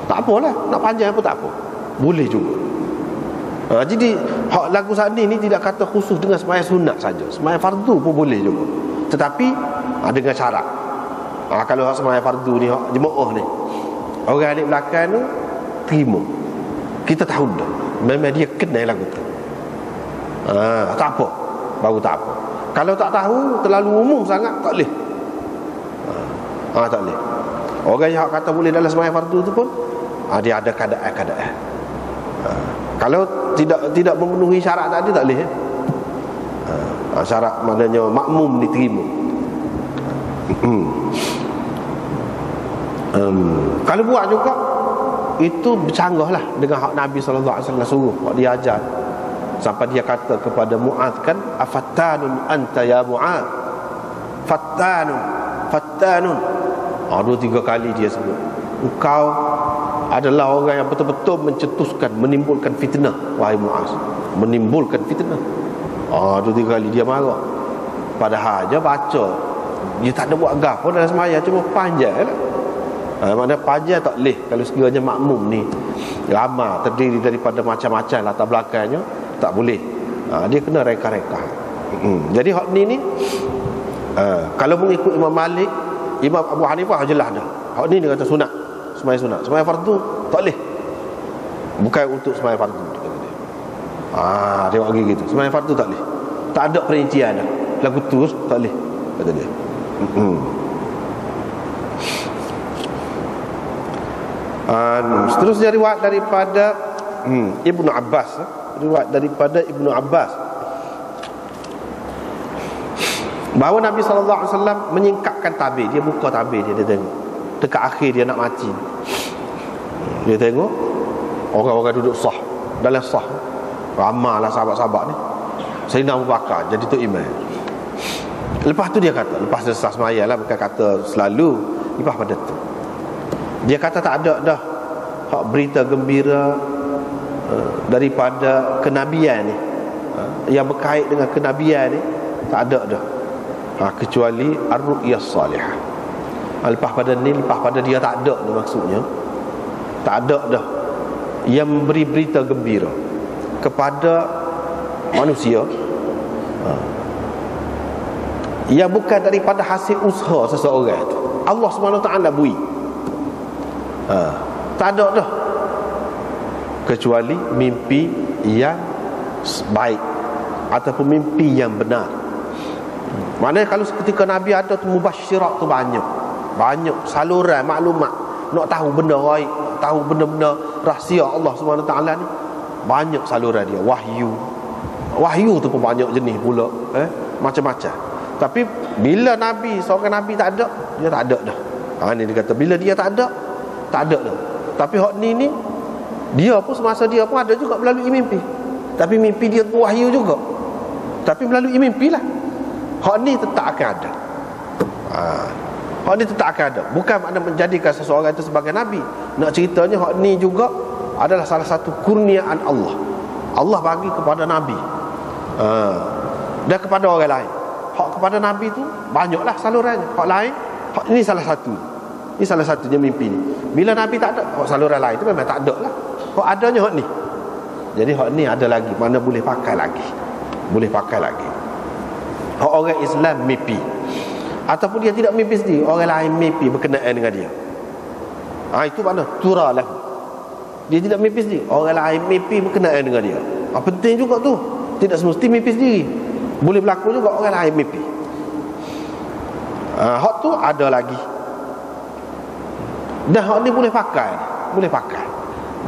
Tak apalah, nak panjang pun tak apa. Boleh juga. Jadi hak lagu saat ni tidak kata khusus dengan sembahyang sunat saja. Sembahyang fardu pun boleh juga. Tetapi dengan syarat. Kalau hak sembahyang fardu ni, hak jemaah ni, orang adik belakang ni terima. Kita tahu dah memang dia kenal lagu tu. Tak apa, baru tak apa. Kalau tak tahu, terlalu umum sangat, tak boleh. Tak boleh. Orang yang kata boleh dalam sembahyang fardu tu pun dia ada keadaan-keadaan. Kalau tidak memenuhi syarat tadi tak boleh. Syarat maknanya makmum diterima. Kalau buat juga itu bercanggahlah dengan hak Nabi sallallahu alaihi wasallam suruh, hak dia ajar. Sampai dia kata kepada Muaz kan, afattanun anta ya Muaz. Fattanun. 2-3 kali dia sebut. Engkau adalah orang yang betul-betul mencetuskan, menimbulkan fitnah, wahai Muaz. Menimbulkan fitnah. 2-3 kali dia marah. Padahal dia baca, dia tak ada buat gapo dalam sembahyang, cuma panjang lah. Maknanya panjang tak boleh. Kalau sekiranya makmum ni ramai, terdiri daripada macam-macam latar belakangnya, tak boleh. Dia kena reka-reka. Jadi hak ni kalau mengikut Imam Malik, Imam Abu Hanifah jelas dah. Hak ni dia kata sunat. Sembahyang sunat. Sembahyang fardu tak boleh. Bukan untuk sembahyang fardu dia kata dia. Dia bagi gitu. Sembahyang fardu tak boleh. Tak ada perincian dah. Lagu tu tak boleh kata dia. Seterusnya riwayat daripada Ibnu Abbas. Riwayat daripada Ibnu Abbas bahawa Nabi SAW menyingkapkan tabir. Dia buka tabir dia tengok. Dekat akhir dia nak mati, dia tengok orang-orang duduk sah, dalam sah. Ramailah sahabat-sahabat ni. Sayyidina Abu Bakar jadi tu imam. Lepas tu dia kata, lepas selesai sembahyang lah, bukan kata selalu, lepas pada tu dia kata tak ada dah hak berita gembira daripada kenabian ni, yang berkait dengan kenabian ni, tak ada dah, kecuali ar-ru'yah salihah. Lepas pada ni, lepas pada dia tak ada dah, maksudnya tak ada dah yang memberi berita gembira kepada manusia yang bukan daripada hasil usaha seseorang tu. Allah SWT beri. Tak ada dah kecuali mimpi yang baik ataupun mimpi yang benar. Maknanya kalau ketika Nabi ada tu, mubasyirat tu banyak saluran maklumat. Nak tahu benda baik, nak tahu benda-benda rahsia Allah SWT ni, banyak saluran dia. Wahyu tu pun banyak jenis pula, macam-macam. Tapi bila Nabi, seorang Nabi tak ada, dia tak ada dah. Ni dia kata bila dia tak ada dah. Tapi hak ni dia pun semasa dia pun ada juga melalui mimpi. Tapi mimpi dia pun wahyu juga, tapi melalui mimpi lah. Hak ni tetap akan ada. Hak ni tetap akan ada. Bukan makna menjadikan seseorang itu sebagai Nabi. Nak ceritanya hak ni juga adalah salah satu kurniaan Allah. Allah bagi kepada Nabi dan kepada orang lain. Hak kepada Nabi tu banyaklah salurannya. Hak lain, hak ini salah satu. Ini salah satunya mimpi ni. Bila Nabi tak ada, hak saluran lain tu memang tak ada lah. Hak adanya hak ni. Jadi hak ni ada lagi, mana boleh pakai lagi. Boleh pakai lagi. Hak orang Islam mimpi, ataupun dia tidak mimpi sendiri, orang lain mimpi berkenaan dengan dia. Itu mana tura lah. Dia tidak mimpi sendiri, orang lain mimpi berkenaan dengan dia. Penting juga tu. Tidak semesti mimpi sendiri. Boleh berlaku juga orang lain mimpi. Hak tu ada lagi. Dan hak ni boleh pakai. Boleh pakai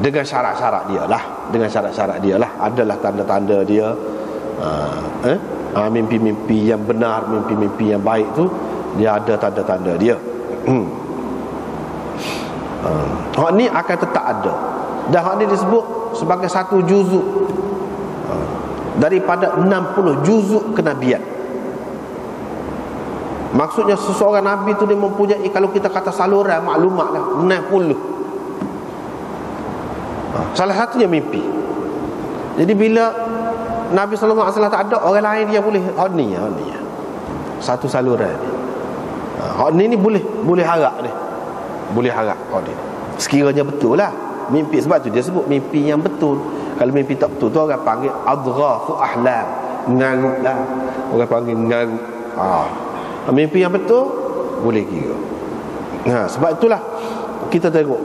dengan syarat-syarat dia lah. Dengan syarat-syarat dia lah. Adalah tanda-tanda dia. Mimpi-mimpi yang benar, mimpi-mimpi yang baik tu, dia ada tanda-tanda dia. Hak ni akan tetap ada. Dan hak ni disebut sebagai satu juzuk daripada 60 juzuk kenabian. Maksudnya seseorang Nabi tu dia mempunyai, kalau kita kata saluran maklumat lah, 60. Salah satunya mimpi. Jadi bila Nabi SAW tak ada, orang lain dia boleh ni satu saluran ni boleh harap ni. Boleh harap ni. Sekiranya betul lah mimpi. Sebab tu dia sebut mimpi yang betul. Kalau mimpi tak betul tu orang panggil adghafu ahlam, ngarut lah. Orang panggil ngarut. Mimpi yang betul boleh kira. Sebab itulah kita tengok,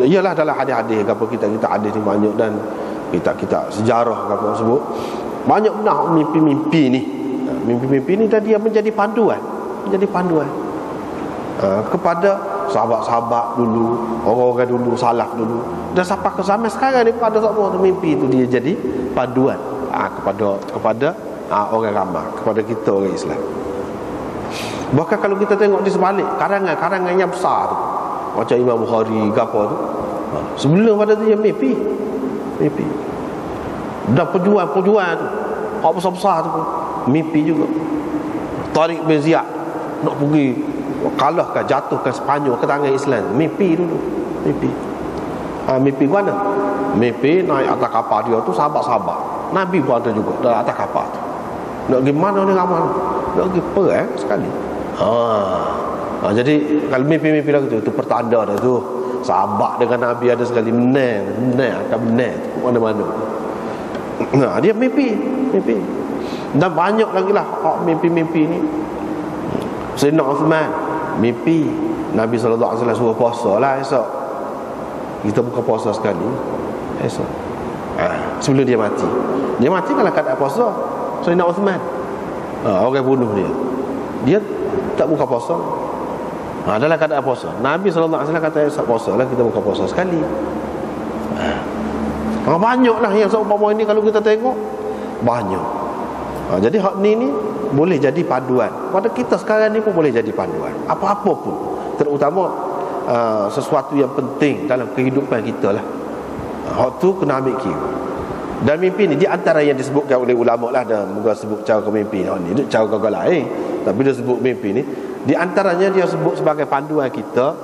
ialah dalam hadis-hadis apa kita hadis ni banyak, dan kita sejarah apa sebut banyak benar mimpi-mimpi ni. Mimpi-mimpi ni dan dia menjadi panduan kepada sahabat-sahabat dulu, orang-orang dulu, salaf dulu, dan sampai ke zaman sekarang ni pada semua mimpi itu dia jadi panduan kepada orang ramai, kepada kita orang Islam. Bahkan kalau kita tengok di sebalik karangan yang besar tu, macam Imam Bukhari gapo tu, sebelum pada tu dia mimpi. Dan perjuangan tu, hak besar-besar tu pun mimpi juga. Tariq bin Ziyad nak pergi kalahkan, jatuhkan Sepanyol ke tangan Islam, mimpi dulu. Mimpi mana? Mimpi naik atas kapal dia tu, sahabat-sahabat Nabi pun ada juga dalam atas kapal tu. Nak pergi mana ni ramai? Nak pergi Perang sekali. Jadi kalau mimpi-mimpi lagu tu pertanda dah tu, sahabat dengan Nabi ada sekali menang akan menang tu mana-mana. Dia mimpi. Dan banyak lagi lah mimpi-mimpi ni. Sayyidina Uthman mimpi Nabi SAW suruh puasa lah esok. Kita buka puasa sekali esok. Sebelum dia mati. Dia mati dalam keadaan puasa. Sayyidina Uthman, orang bunuh dia. Dia tak buka puasa. Dalam keadaan puasa. Nabi SAW kata esok puasa lah, kita buka puasa sekali. Banyaklah yang seumpama ini kalau kita tengok. Banyak. Jadi hak ni boleh jadi panduan. Pada kita sekarang ni pun boleh jadi panduan. Apa-apa pun. Terutama sesuatu yang penting dalam kehidupan kita lah. Hak tu kena ambil kira. Dan mimpi ni di antara yang disebutkan oleh ulama lah, dan moga sebut cara ke mimpi ni. Dia cara gagal lain. Tapi dia sebut mimpi ni, di antaranya dia sebut sebagai panduan kita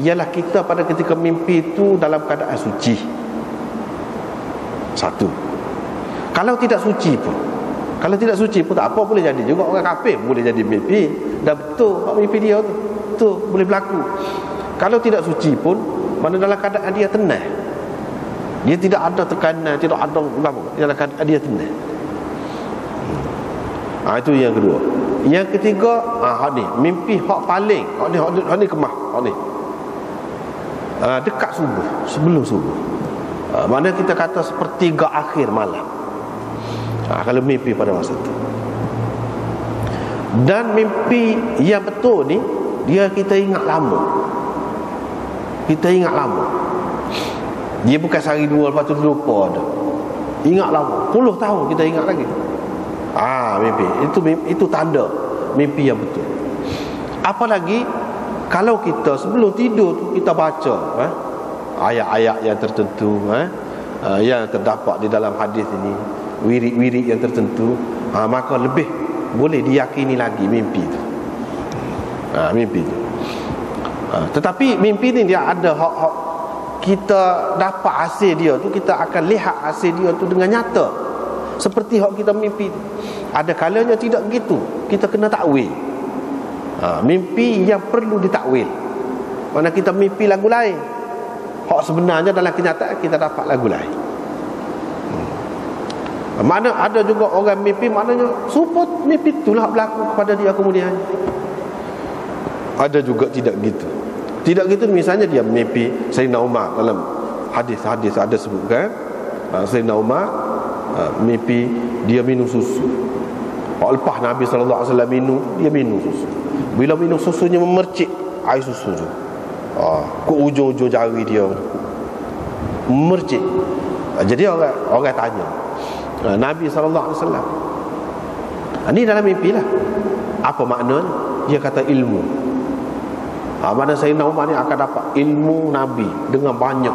ialah kita pada ketika mimpi itu dalam keadaan suci. Satu. Kalau tidak suci pun tak apa, boleh jadi juga orang kafir boleh jadi mimpi. Dan betul mimpi dia tu boleh berlaku. Kalau tidak suci pun, mana dalam keadaan dia tenang, dia tidak ada tekanan, tidak ada apa, dalam keadaan dia tenang. Itu yang kedua. Yang ketiga, hak ni mimpi hak paling, hak ni kemah, hak ni dekat subuh, sebelum subuh. Mana kita kata sepertiga akhir malam. Kalau mimpi pada masa itu. Dan mimpi yang betul ni, dia kita ingat lama. Dia bukan sehari dua lepas tu lupa dah. Ingat lama, puluh tahun kita ingat lagi. Mimpi itu tanda mimpi yang betul. Apalagi kalau kita sebelum tidur tu kita baca ayat-ayat yang tertentu yang terdapat di dalam hadis ini, wirid-wirid yang tertentu, maka lebih boleh diyakini lagi mimpi itu. Mimpi itu. Tetapi mimpi ni dia ada hak kita dapat hasil dia tu, kita akan lihat hasil dia tu dengan nyata. Seperti hak kita mimpi tu. Ada kalanya tidak begitu, kita kena takwil. Mimpi yang perlu ditakwil. Mana kita mimpi lagu lain, hak sebenarnya dalam kenyataan kita dapat lagu lain. Mana ada juga orang mimpi maknanya supaya mimpi itulah berlaku kepada dia kemudian. Ada juga tidak gitu. Tidak gitu, misalnya dia mimpi Sayyidina Umar, dalam hadis-hadis ada sebutkan Sayyidina Umar mimpi dia minum susu. Lepas Nabi SAW minum, dia minum susu. Bila minum susunya memercik air susu tu, ke ujung-ujung jari dia memercik. Jadi orang tanya Nabi SAW, ini dalam mimpi lah, apa maknanya? Dia kata ilmu. Mana Sayyidina Umar ni akan dapat ilmu Nabi dengan banyak.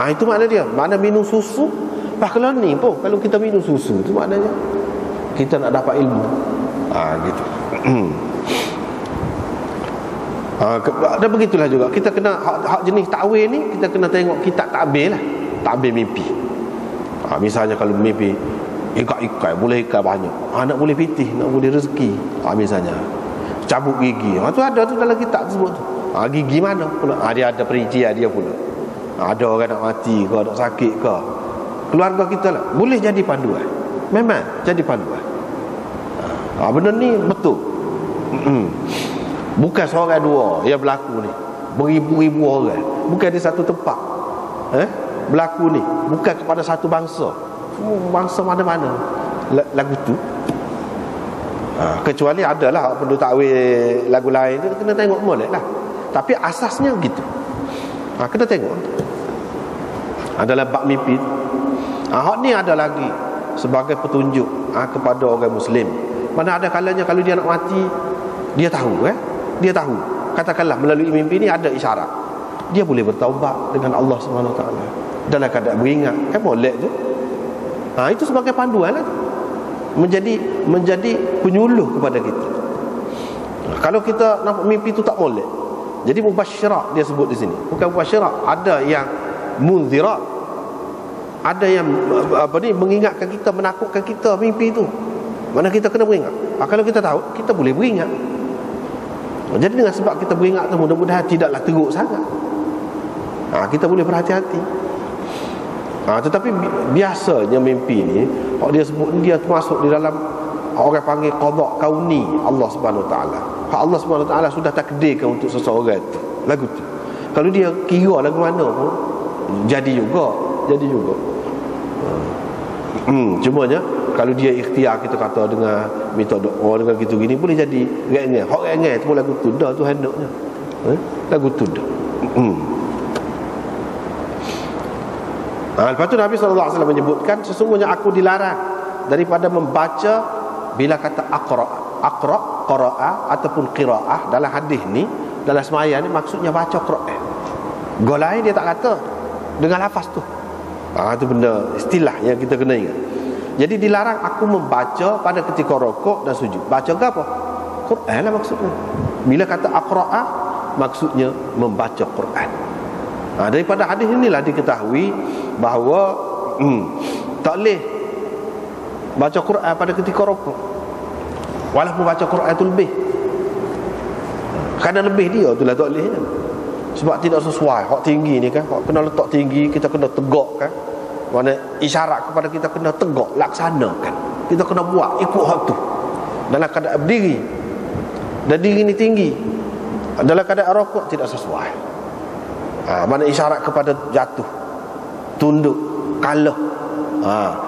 Itu makna dia. Mana minum susu. Kalau ni pun, kalau kita minum susu, itu maknanya kita nak dapat ilmu. Gitu. Dan begitulah juga kita kena hak jenis takwil ni, kita kena tengok kitab takbir lah, takbir mimpi. Misalnya kalau mimpi ikat boleh ikat banyak, nak boleh pitih, nak boleh rezeki, misalnya cabut gigi, tu ada tu dalam kitab tersebut tu. Gigi mana pula, dia ada perincian dia pula. Ada orang nak mati ke, nak sakit ke, keluarga kita lah, boleh jadi panduan. Memang jadi panduan. Benda ni betul. Bukan seorang dua yang berlaku ni, beribu-ribu orang. Bukan di satu tempat berlaku ni, bukan kepada satu bangsa. Bangsa mana-mana lagu tu. Kecuali adalah perlu takwil lagu lain tu, kena tengok molek lah. Tapi asasnya gitu. Kena tengok. Adalah bab mimpi. Hak ni ada lagi sebagai petunjuk kepada orang Muslim. Mana ada kalanya kalau dia nak mati, dia tahu dia tahu. Katakanlah melalui mimpi ni ada isyarat, dia boleh bertaubat dengan Allah SWT dalam keadaan beringat. Molek tu. Itu sebagai panduan lah, menjadi penyuluh kepada kita. Kalau kita nampak mimpi tu tak molek, jadi mubasyirat dia sebut di sini. Bukan mubasyirat, ada yang munzirat, ada yang mengingatkan kita, menakutkan kita mimpi tu. Mana kita kena beringat. Kalau kita tahu, kita boleh beringat. Jadi dengan sebab kita beringat tu, mudah-mudahan tidaklah teruk sangat. Kita boleh berhati-hati. Tetapi biasanya mimpi ni, kalau dia sebut dia termasuk di dalam orang panggil qada kauni Allah Subhanahu Wa Taala. Allah Subhanahu Wa Taala sudah takdirkan untuk seseorang tu lagu tu. Kalau dia kira lagu mana pun jadi juga. Cumanya kalau dia ikhtiar, kita kata dengan minta doa dengan gitu gini, boleh jadi rengai. Hak rengai tu pun lagu tu dah tu hendaknya. Lagu tu dah. Lepas tu Nabi SAW menyebutkan, sesungguhnya aku dilarang daripada membaca bila kata qara'a ataupun qira'ah. Dalam hadis ni, dalam sembahyang ni, maksudnya baca Quran. Golai dia tak kata dengan lafaz tu. Itu benda istilah yang kita kena ingat. Jadi dilarang aku membaca pada ketika rokok dan sujud. Baca ke apa? Quran lah maksudnya. Bila kata aqra'a, maksudnya membaca Quran. Daripada hadis inilah diketahui bahawa tak boleh baca Quran pada ketika rokok, walaupun baca Quran itu lebih. Kadang lebih dia tu lah tak boleh. Sebab tidak sesuai. Hak tinggi ni kan, hak kena letak tinggi, kita kena tegak kan. Mana isyarat kepada kita kena tegak, laksanakan. Kita kena buat ikut hak tu. Dalam keadaan berdiri, dan diri ni tinggi, dalam keadaan rokok tidak sesuai. Mana isyarat kepada jatuh, tunduk, kalah.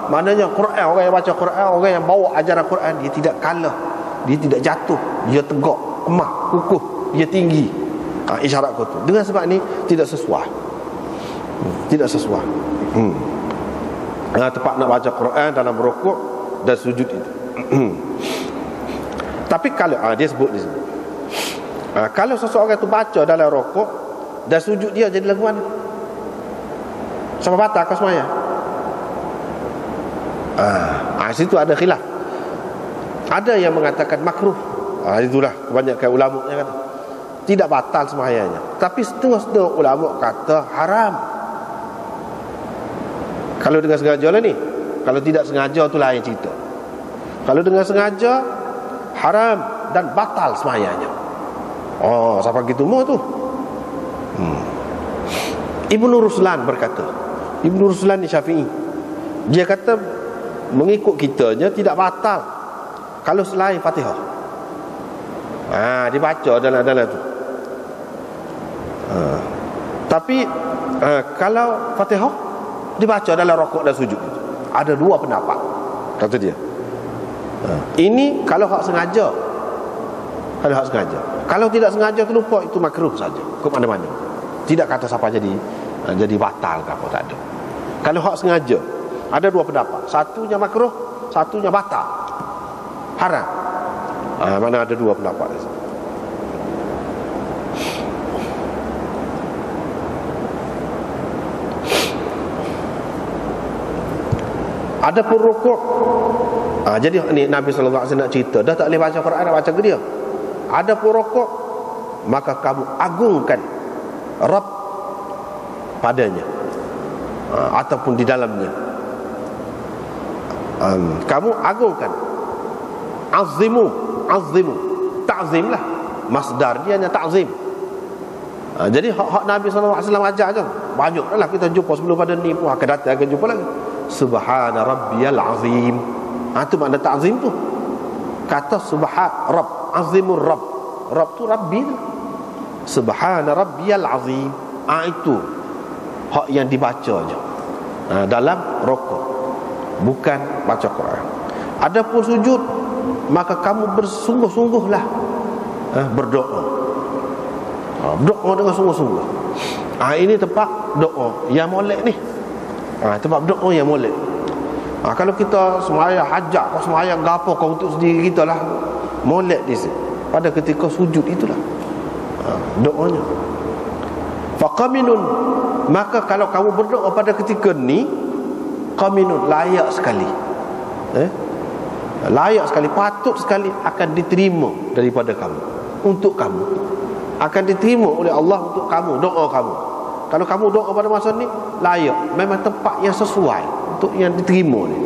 Maknanya Quran, orang yang baca Quran, orang yang bawa ajaran Quran, dia tidak kalah, dia tidak jatuh, dia tegak, kemah, kukuh, dia tinggi. Isyarat kau tu. Dengan sebab ni tidak sesuai. Tidak sesuai. Tepat nak baca Quran dalam rukuk dan sujud itu. Tapi kalau dia sebut di sini, kalau seseorang itu baca dalam rukuk dan sujud, dia jadi lagu mana? Sama batal ke sembahyang? Situ ada khilaf. Ada yang mengatakan makruh. Itulah kebanyakan ulama yang kata tidak batal sembahyangnya. Tapi setengah-setengah ulama kata haram. Kalau dengan sengaja lah ni. Kalau tidak sengaja tu lain cerita. Kalau dengan sengaja, haram dan batal sembahyangnya. Siapa gitu mau tu? Ibnu Ruslan berkata, Ibnu Ruslan ni Syafi'i, dia kata mengikut kitanya tidak batal kalau selain Fatihah. Dibaca dalam tu. Tapi kalau Fatihah dibaca dalam rukuk dan sujud, ada dua pendapat, kata dia. Ini kalau hak sengaja. Kalau hak sengaja. Kalau tidak sengaja terlupa, itu makruh saja ke mana-mana. Tidak kata siapa jadi batal ke apa, tak ada. Kalau hak sengaja, ada dua pendapat. Satunya makruh, satunya batal, haram. Mana ada dua pendapat. Ada pun rukuk. Jadi ni Nabi SAW nak cerita, dah tak boleh baca Quran, nak baca ke dia. Ada pun rukuk, maka kamu agungkan Rabb padanya, ataupun di dalamnya. Kamu agungkan. Azimu, ta'zim lah. Masdar dia hanya ta'zim. Jadi hak Nabi SAW ajar je. Banyak lah kita jumpa sebelum pada ni pun akan datang, akan jumpa lagi. Subhana rabbiyal azim. Itu makna ta'zim tu. Kata subhan Rabb, azimur Rabb. Rabb tu Rabbi tu. Subhana rabbiyal azim. Itu hak yang dibaca je dalam rukuk, bukan baca Quran. Adapun sujud, maka kamu bersungguh-sungguhlah berdoa. Doa dengan sungguh-sungguh. Ini tempat doa yang molek ni. Tempat doa yang molek. Kalau kita sembahyang hajat, kau sembahyang gapo kau untuk sendiri kita lah, molek di sini. Pada ketika sujud itulah doanya. Faqaminun, maka kalau kamu berdoa pada ketika ni, qaminun, layak sekali. Layak sekali, patut sekali akan diterima daripada kamu, untuk kamu. Akan diterima oleh Allah untuk kamu, doa kamu. Kalau kamu doa pada masa ni, layak, memang tempat yang sesuai untuk yang diterima ni.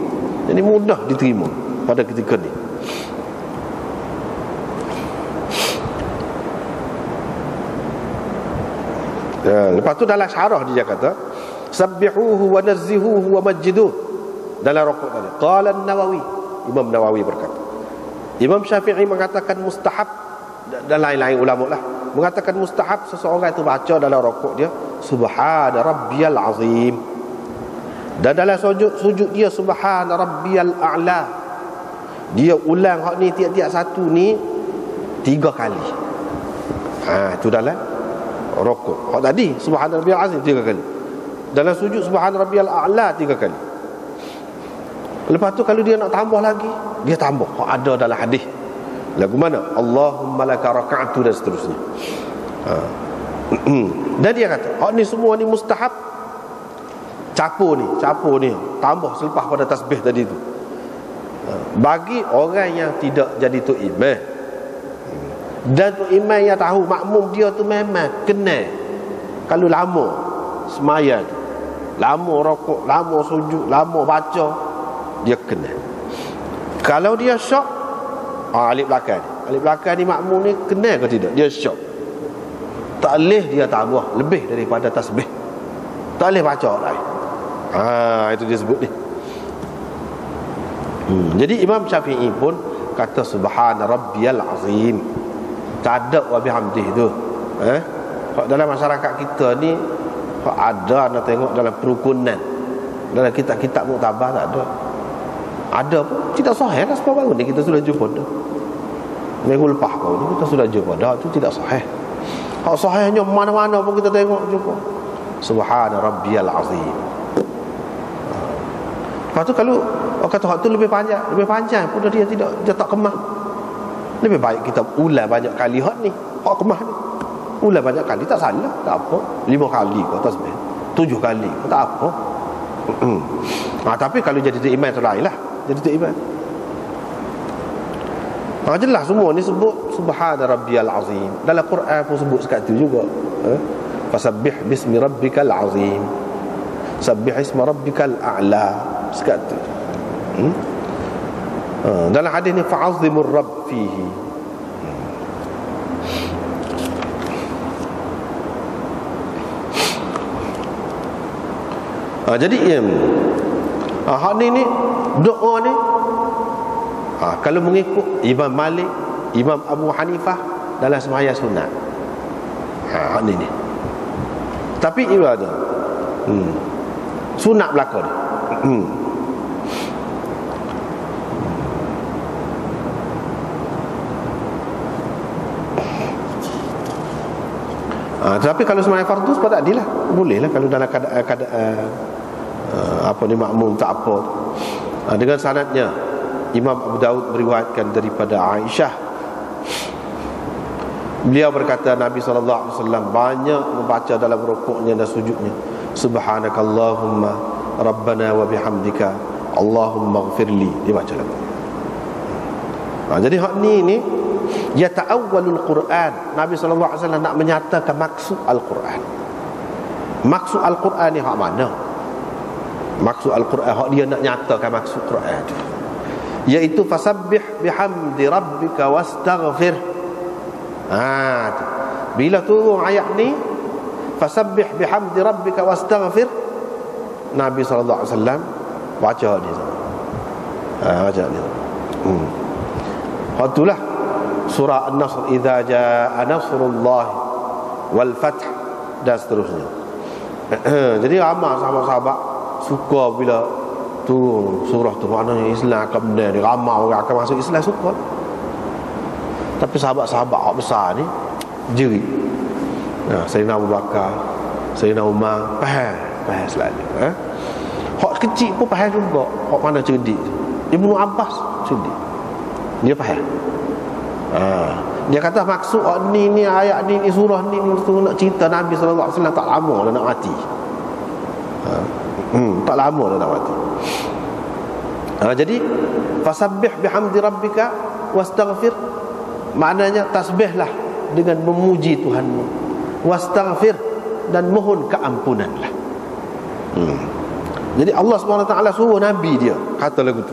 Jadi mudah diterima pada ketika ni. Lepas tu dalam syarah dia kata, sabbihuhu wa nazzihuhu wa majjiduhu dalam rukuk tadi. Qala an-Nawawi, Imam Nawawi berkata. Imam Syafi'i mengatakan mustahab, dan lain-lain ulama lah mengatakan mustahab seseorang itu baca dalam rukuk dia subhana rabbiyal azim, dan dalam sujud dia subhana rabbiyal a'la. Dia ulang hak ni tiap-tiap satu ni 3 kali. Itu dalam rukuk. Hak tadi subhana rabbiyal azim 3 kali. Dalam sujud subhana rabbiyal a'la 3 kali. Lepas tu kalau dia nak tambah lagi, dia tambah. Hak ada dalam hadis. Lagu mana? Allahumma laka raka'tu dan seterusnya. Dan dia kata, hak ni semua ni mustahab. Capur ni tambah selepas pada tasbih tadi tu. Bagi orang yang tidak jadi tok imam. Dan tok imam yang tahu makmum dia tu memang kena. Kalau lama semaya tu, lama rukuk, lama sujud, lama baca, dia kena. Kalau dia syok, alif belakang ni makmum ni kena ke tidak? Dia syok. Tak boleh dia tambah lebih daripada tasbih. Tak boleh baca lain. Itu dia sebut ni. Jadi Imam Syafi'i pun kata subhana rabbiyal azim. Tak ada wa bihamdih tu. Dalam masyarakat kita ni ada nak tengok dalam perukunan, dalam kitab-kitab muktabar tak ada. Ada pun tidak sahih lah. Sebab baru ni kita sudah jumpa dah. Minggu lepas kau ni kita sudah jumpa dah. Itu tidak sahih. Hak sahihnya mana-mana pun kita tengok jumpa subhana rabbiyal azim. Lepas tu kalau orang kata hak tu lebih panjang pun dia tak kemah. Lebih baik kita ulang banyak kali hak ni, hak kemah ni. Ulang banyak kali tak salah, tak apa. 5 kali ke tasbih, 7 kali ke, tak apa. Tapi kalau jadi imam tu lain lah. Jadi imam. Jelas semua ni sebut subhana rabbiyal azim. Dalam Quran pun sebut sekat tu juga. Fasabbih bismi rabbikal azim. Sabbih isma rabbikal a'la. Sekat tu. Dalam hadis ni fa'azimur rabb fihi. Jadi hak ni doa ni kalau mengikut Imam Malik, Imam Abu Hanifah dalam sembahyang sunat. Hak ni. Tapi ibadah sunat belaka ni. Tapi kalau sembahyang fardu sebab tak adilah. Boleh lah kalau dalam keadaan makmum tak apa. Dengan sanadnya Imam Abu Daud meriwayatkan daripada Aisyah, beliau berkata Nabi SAW banyak membaca dalam rukuknya dan sujudnya subhanakallahumma rabbana wa bihamdika Allahumma ighfirli. Dia baca lagu. Jadi hak ni ya ta'awwalul Quran. Nabi SAW nak menyatakan maksud Al-Quran. Maksud Al-Quran ni hak mana? Maksud Al-Quran hak dia nak nyatakan maksud Quran tu, iaitu fasabbih bihamdi rabbika wastaghfir. Tu. Bila turun ayat ni fasabbih bihamdi rabbika wastaghfir, Nabi sallallahu alaihi wasallam baca dia. Baca dia. Itulah surah An-Nasr, idza jaa nasrullah wal fath dan seterusnya. Jadi ramai sahabat-sahabat suka bila turun surah tu, maknanya Islam akan benar, ramai orang akan masuk Islam, suka. Tapi sahabat-sahabat hak besar ni jerit. Sayyidina Abu Bakar, Sayyidina Umar faham selalu. Hak kecil pun faham juga. Hak mana cerdik, Ibnu Abbas cerdik, dia faham. Dia kata maksud ni ayat ni surah ni nak cerita Nabi sallallahu alaihi wasallam tak lama dah nak mati. Tak lama dah nak mati. Jadi fasabbih bihamdi rabbika wastaghfir, maknanya tasbihlah dengan memuji Tuhanmu, wastaghfir dan mohon keampunanlah. Jadi Allah SWT suruh Nabi dia kata lagu tu,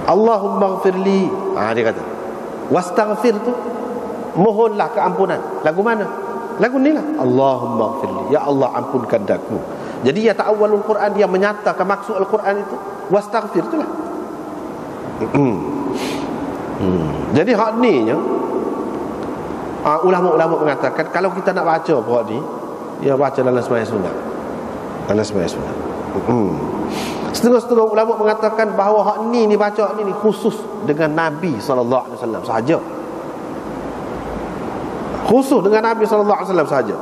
Allahumma ighfirli. Dia kata wastaghfir tu mohonlah keampunan. Lagu mana? Lagu ni lah, Allahumma ighfirli, ya Allah ampunkan daku. Jadi ya ta'awwalul Quran, dia menyatakan maksud Al-Quran itu wastaghfir, itulah. Jadi hak ni nya, ulama-ulama mengatakan kalau kita nak baca hak ni, ya baca dalam sembahyang sunat. Dalam sembahyang sunat. Setengah-setengah ulama mengatakan bahawa hak ni baca hak ni khusus dengan Nabi sallallahu alaihi wasallam sahaja. Khusus dengan Nabi sallallahu alaihi wasallam sahaja.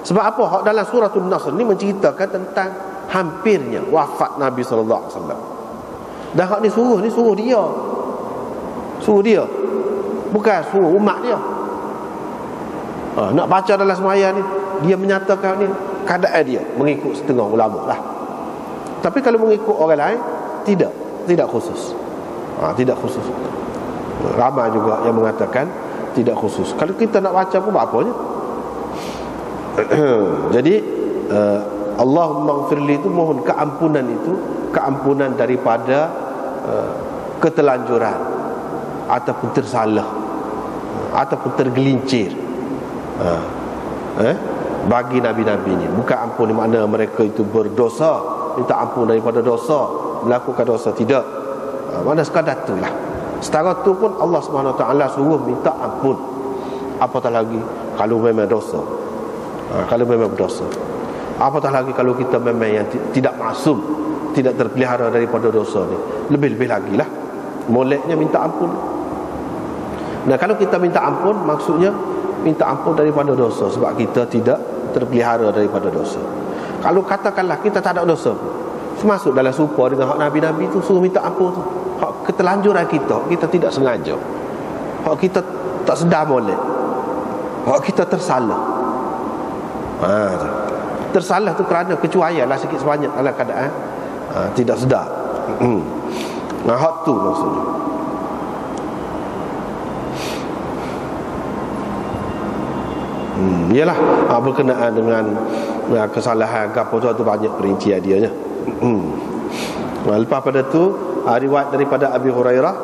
Sebab apa? Hak dalam suratul Nasr ni menceritakan tentang hampirnya wafat Nabi sallallahu alaihi wasallam. Dan hak ni suruh dia. Suruh dia. Bukan suruh umat dia. Nak baca dalam sembahyang ni, dia menyatakan ni keadaan dia mengikut setengah ulama lah. Tapi kalau mengikut orang lain, tidak khusus. Tidak khusus. Ramai juga yang mengatakan tidak khusus. Kalau kita nak baca pun apa je. Jadi Allahumma ighfirli itu mohon keampunan, itu keampunan daripada ketelanjuran ataupun tersalah ataupun tergelincir bagi nabi-nabi ini. Bukan ampun di makna mereka itu berdosa, minta ampun daripada dosa, melakukan dosa, tidak. Mana sekadar itulah. Setara tu pun Allah SWT suruh minta ampun, apatah lagi kalau memang dosa. Kalau memang berdosa, apatah lagi kalau kita memang yang tidak maksum, tidak terpelihara daripada dosa ni, lebih-lebih lagi lah moleknya minta ampun. Nah, kalau kita minta ampun, maksudnya minta ampun daripada dosa, sebab kita tidak terpelihara daripada dosa. Kalau katakanlah kita tak ada dosa, masuk dalam serupa dengan hak nabi-nabi tu, suruh minta ampun tu. Hak ketelanjuran kita tidak sengaja, hak kita tak sedar molek, hak kita tersalah. Tersalah tu kerana kecuaian lah sikit sebanyak dalam keadaan tidak sedar. Hak tu maksudnya. Ialah berkenaan dengan kesalahan apa tu banyak perincian dia nya. Lepas pada tu riwayat daripada Abi Hurairah,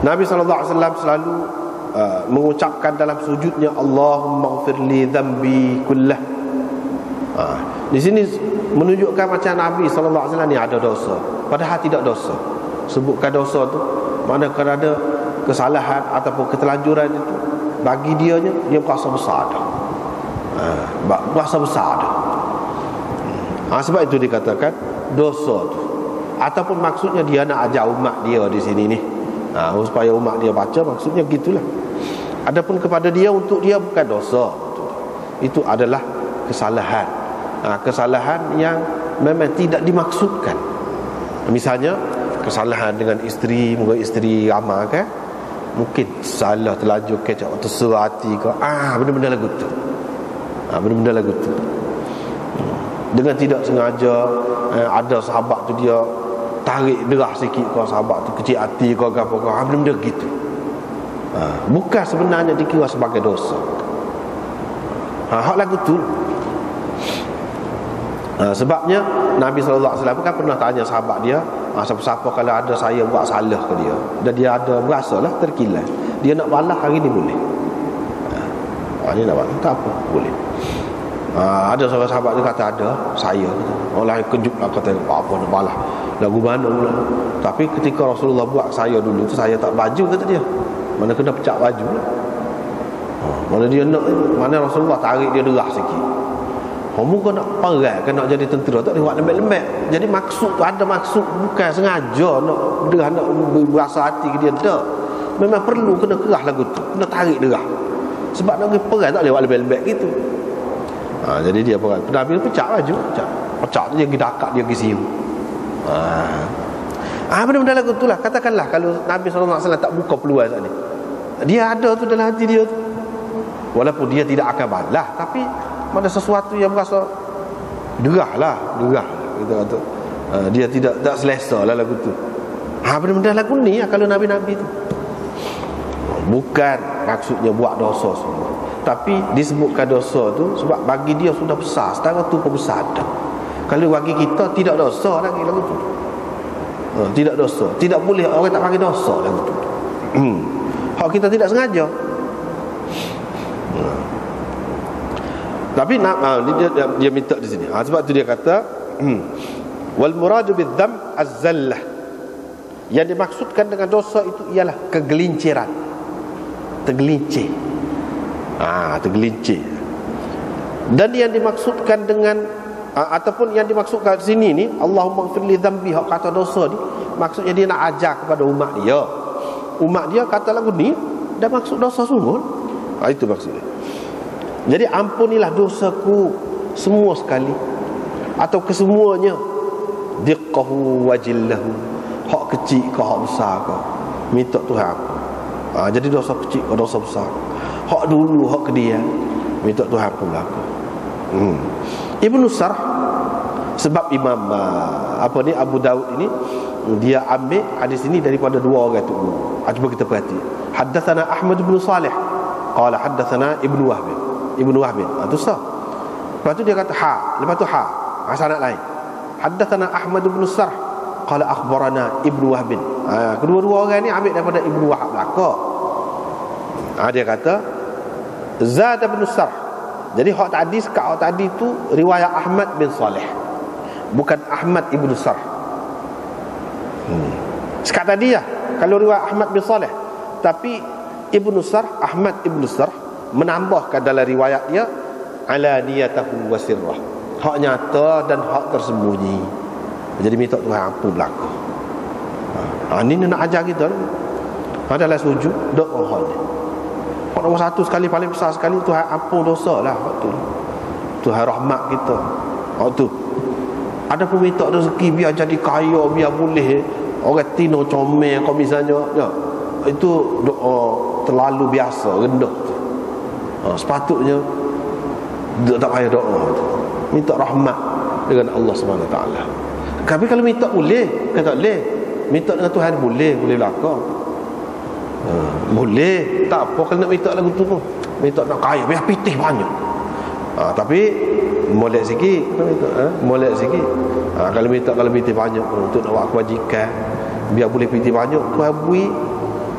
Nabi SAW selalu mengucapkan dalam sujudnya Allahumma ighfirli dhanbi kullah. Di sini menunjukkan macam Nabi SAW ni ada dosa, padahal tidak dosa. Sebutkan dosa tu mana kerana kesalahan ataupun ketelanjuran itu, bagi dia berasa besar dah. Berasa besar dah. Sebab itu dikatakan dosa tu, ataupun maksudnya dia nak ajar umat dia di sini ni, supaya umat dia baca, maksudnya gitulah. Adapun kepada dia, untuk dia bukan dosa, itu adalah kesalahan. Kesalahan yang memang tidak dimaksudkan. Misalnya kesalahan dengan isteri, mungkin isteri ramah kan, mungkin salah terlanjur kecap atau serati ke, benda-benda lagu tu, benda-benda lagu tu. Dengan tidak sengaja ada sahabat tu dia tarik derah sikit kau, sahabat tu kecil hati kau apa kau, benda-benda gitu. Bukan sebenarnya dikira sebagai dosa. Hak lagu tu. Sebabnya Nabi SAW kan pernah tanya sahabat dia, siapa kalau ada saya buat salah ke dia, dan dia ada berasalah terkilan, dia nak balas hari ni boleh. Dia nak balas tak apa, boleh. Ada seorang sahabat dia kata ada saya, orang lain kejut lah, kata apa nak balas lagu mana pula. Tapi ketika Rasulullah buat saya dulu tu, saya tak baju, kata dia, mana kena pecah baju. Mana dia nak, mana Rasulullah tarik dia derah sikit. Kamu nak perang, nak jadi tentera, tak boleh buat lembek-lembek. Jadi maksud tu ada maksud, bukan sengaja nak derah, nak berasa hati ke dia, tak. Memang perlu kena kerah lagu tu, kena tarik derah. Sebab nak pergi perang tak boleh buat lembek-lembek gitu. Jadi dia perang, Nabi pecah baju, pecah dia pergi dakak, dia pergi siu. Benda-benda lagu tu lah. Katakanlah kalau Nabi SAW tak buka peluang saat ni, dia ada tu dalam hati dia tu, walaupun dia tidak akan balas, tapi ada sesuatu yang berasa derah kita kata, dia tidak selesa lah lagu tu. Benda-benda lagu ni kalau Nabi-Nabi tu bukan maksudnya buat dosa semua, tapi disebutkan dosa tu sebab bagi dia sudah besar, setara tu pun besar dah. Kalau bagi kita tidak dosa lagi lagu tu, tidak dosa, tidak boleh, orang tak panggil dosa lagu tu. Hak kita tidak sengaja, Tapi dia minta di sini. Sebab tu dia kata wal muradu bidzam az-zallah. Yang dimaksudkan dengan dosa itu ialah kegelinciran. Tergelincir. Tergelincir. Dan yang dimaksudkan dengan ataupun yang dimaksudkan di sini ni, Allahumma ighfir li dzambi, hak kata dosa ni, maksudnya dia nak ajar kepada umat dia. Umat dia kata lagu ni dah maksud dosa sungguh. Itu maksudnya. Jadi ampunilah dosaku semua sekali atau kesemuanya, diqqahu wajillahu, hak kecil ke hak besar ke, minta Tuhan ampun. Jadi dosa kecil ke dosa besar, hak dulu hak kedia, minta Tuhan ampun aku. Ibnu Sarh, sebab Imam Abu Daud ini dia ambil hadis ini daripada dua orang tu. Cuba kita perhati. Haddatsana Ahmad bin Salih qala haddatsana Ibnu Wahb. Itu sah. Lepas tu dia kata lepas tu sanad lain. Haddatsana Ahmad bin Sarh qala akhbarana Ibnu Wahb. Kedua-dua orang ni ambil daripada Ibnu Wahab belaka. Dia kata Zad bin Sarh. Jadi hak tadi tu riwayat Ahmad bin Salih, bukan Ahmad ibnu Sarh. Sekat tadi ya, kalau riwayat Ahmad bin Salih, tapi Ibnu Sarh, Ahmad ibnu Sarh menambahkan dalam riwayat dia ala niyatahu wa sirrah, hak nyata dan hak tersembunyi. Jadi minta Tuhan ampun belaka. Ini nak ajar kita adalah sujud doa hal ni. Hak nombor satu sekali, paling besar sekali, Tuhan ampun dosa lah. Tuhan rahmat kita. Tu ada pun minta rezeki biar jadi kaya, biar boleh orang tino comel kau misalnya ya. Itu doa terlalu biasa, rendah tu. Sepatutnya tak payah doa tu. Minta rahmat dengan Allah SWT. Tapi kalau minta boleh, kata boleh. Minta dengan Tuhan boleh belaka. Boleh, tak apa kalau nak minta lagu tu pun. Minta nak kaya, biar pitih banyak. Tapi molek sikit, molek sikit. Kalau minta banyak untuk nak buat kebajikan, biar boleh pitih banyak, Tuhan bui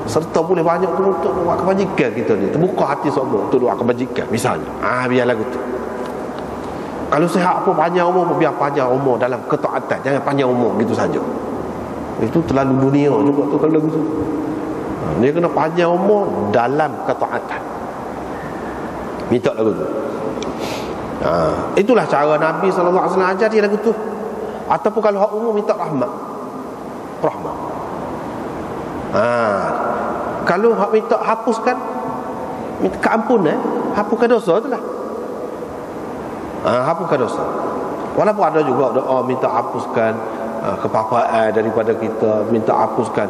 serta boleh banyak tu untuk buat kebajikan kita ni. Terbuka hati semua untuk buat kebajikan misalnya. Biar lagu tu. Kalau sihat apa panjang umur, biar panjang umur dalam ketaatan, jangan panjang umur gitu saja. Itu terlalu dunia juga tu kalau lagu tu. Dia kena panjang umur dalam ketaatan. Minta lagu tu. Itulah cara Nabi SAW ajar dia lagu tu. Ataupun kalau hak umum minta rahmat. Kalau hak minta hapuskan, minta keampunan, hapuskan dosa tu lah. Hapuskan dosa. Walaupun ada juga doa minta hapuskan kepapaan daripada kita, minta hapuskan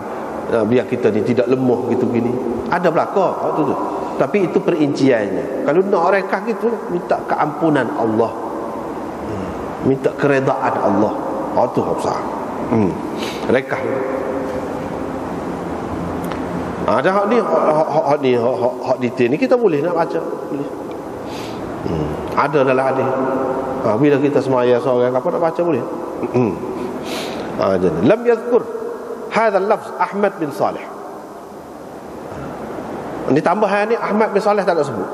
biar kita ni tidak lemah gitu gini. Ada belaka waktu tu. Tapi itu perinciannya. Kalau nak orang kah gitu, minta keampunan Allah, minta keredaan Allah. Itu besar. Rekah. Ada hak ni, hak detail ni kita boleh nak baca, boleh. Ada dalam hadis. Bila kita semaya seorang apa nak baca boleh. Jadi lam yazkur hadha al-lafz Ahmad bin Salih. Ini tambahan ni Ahmad bin Salih tak ada sebut.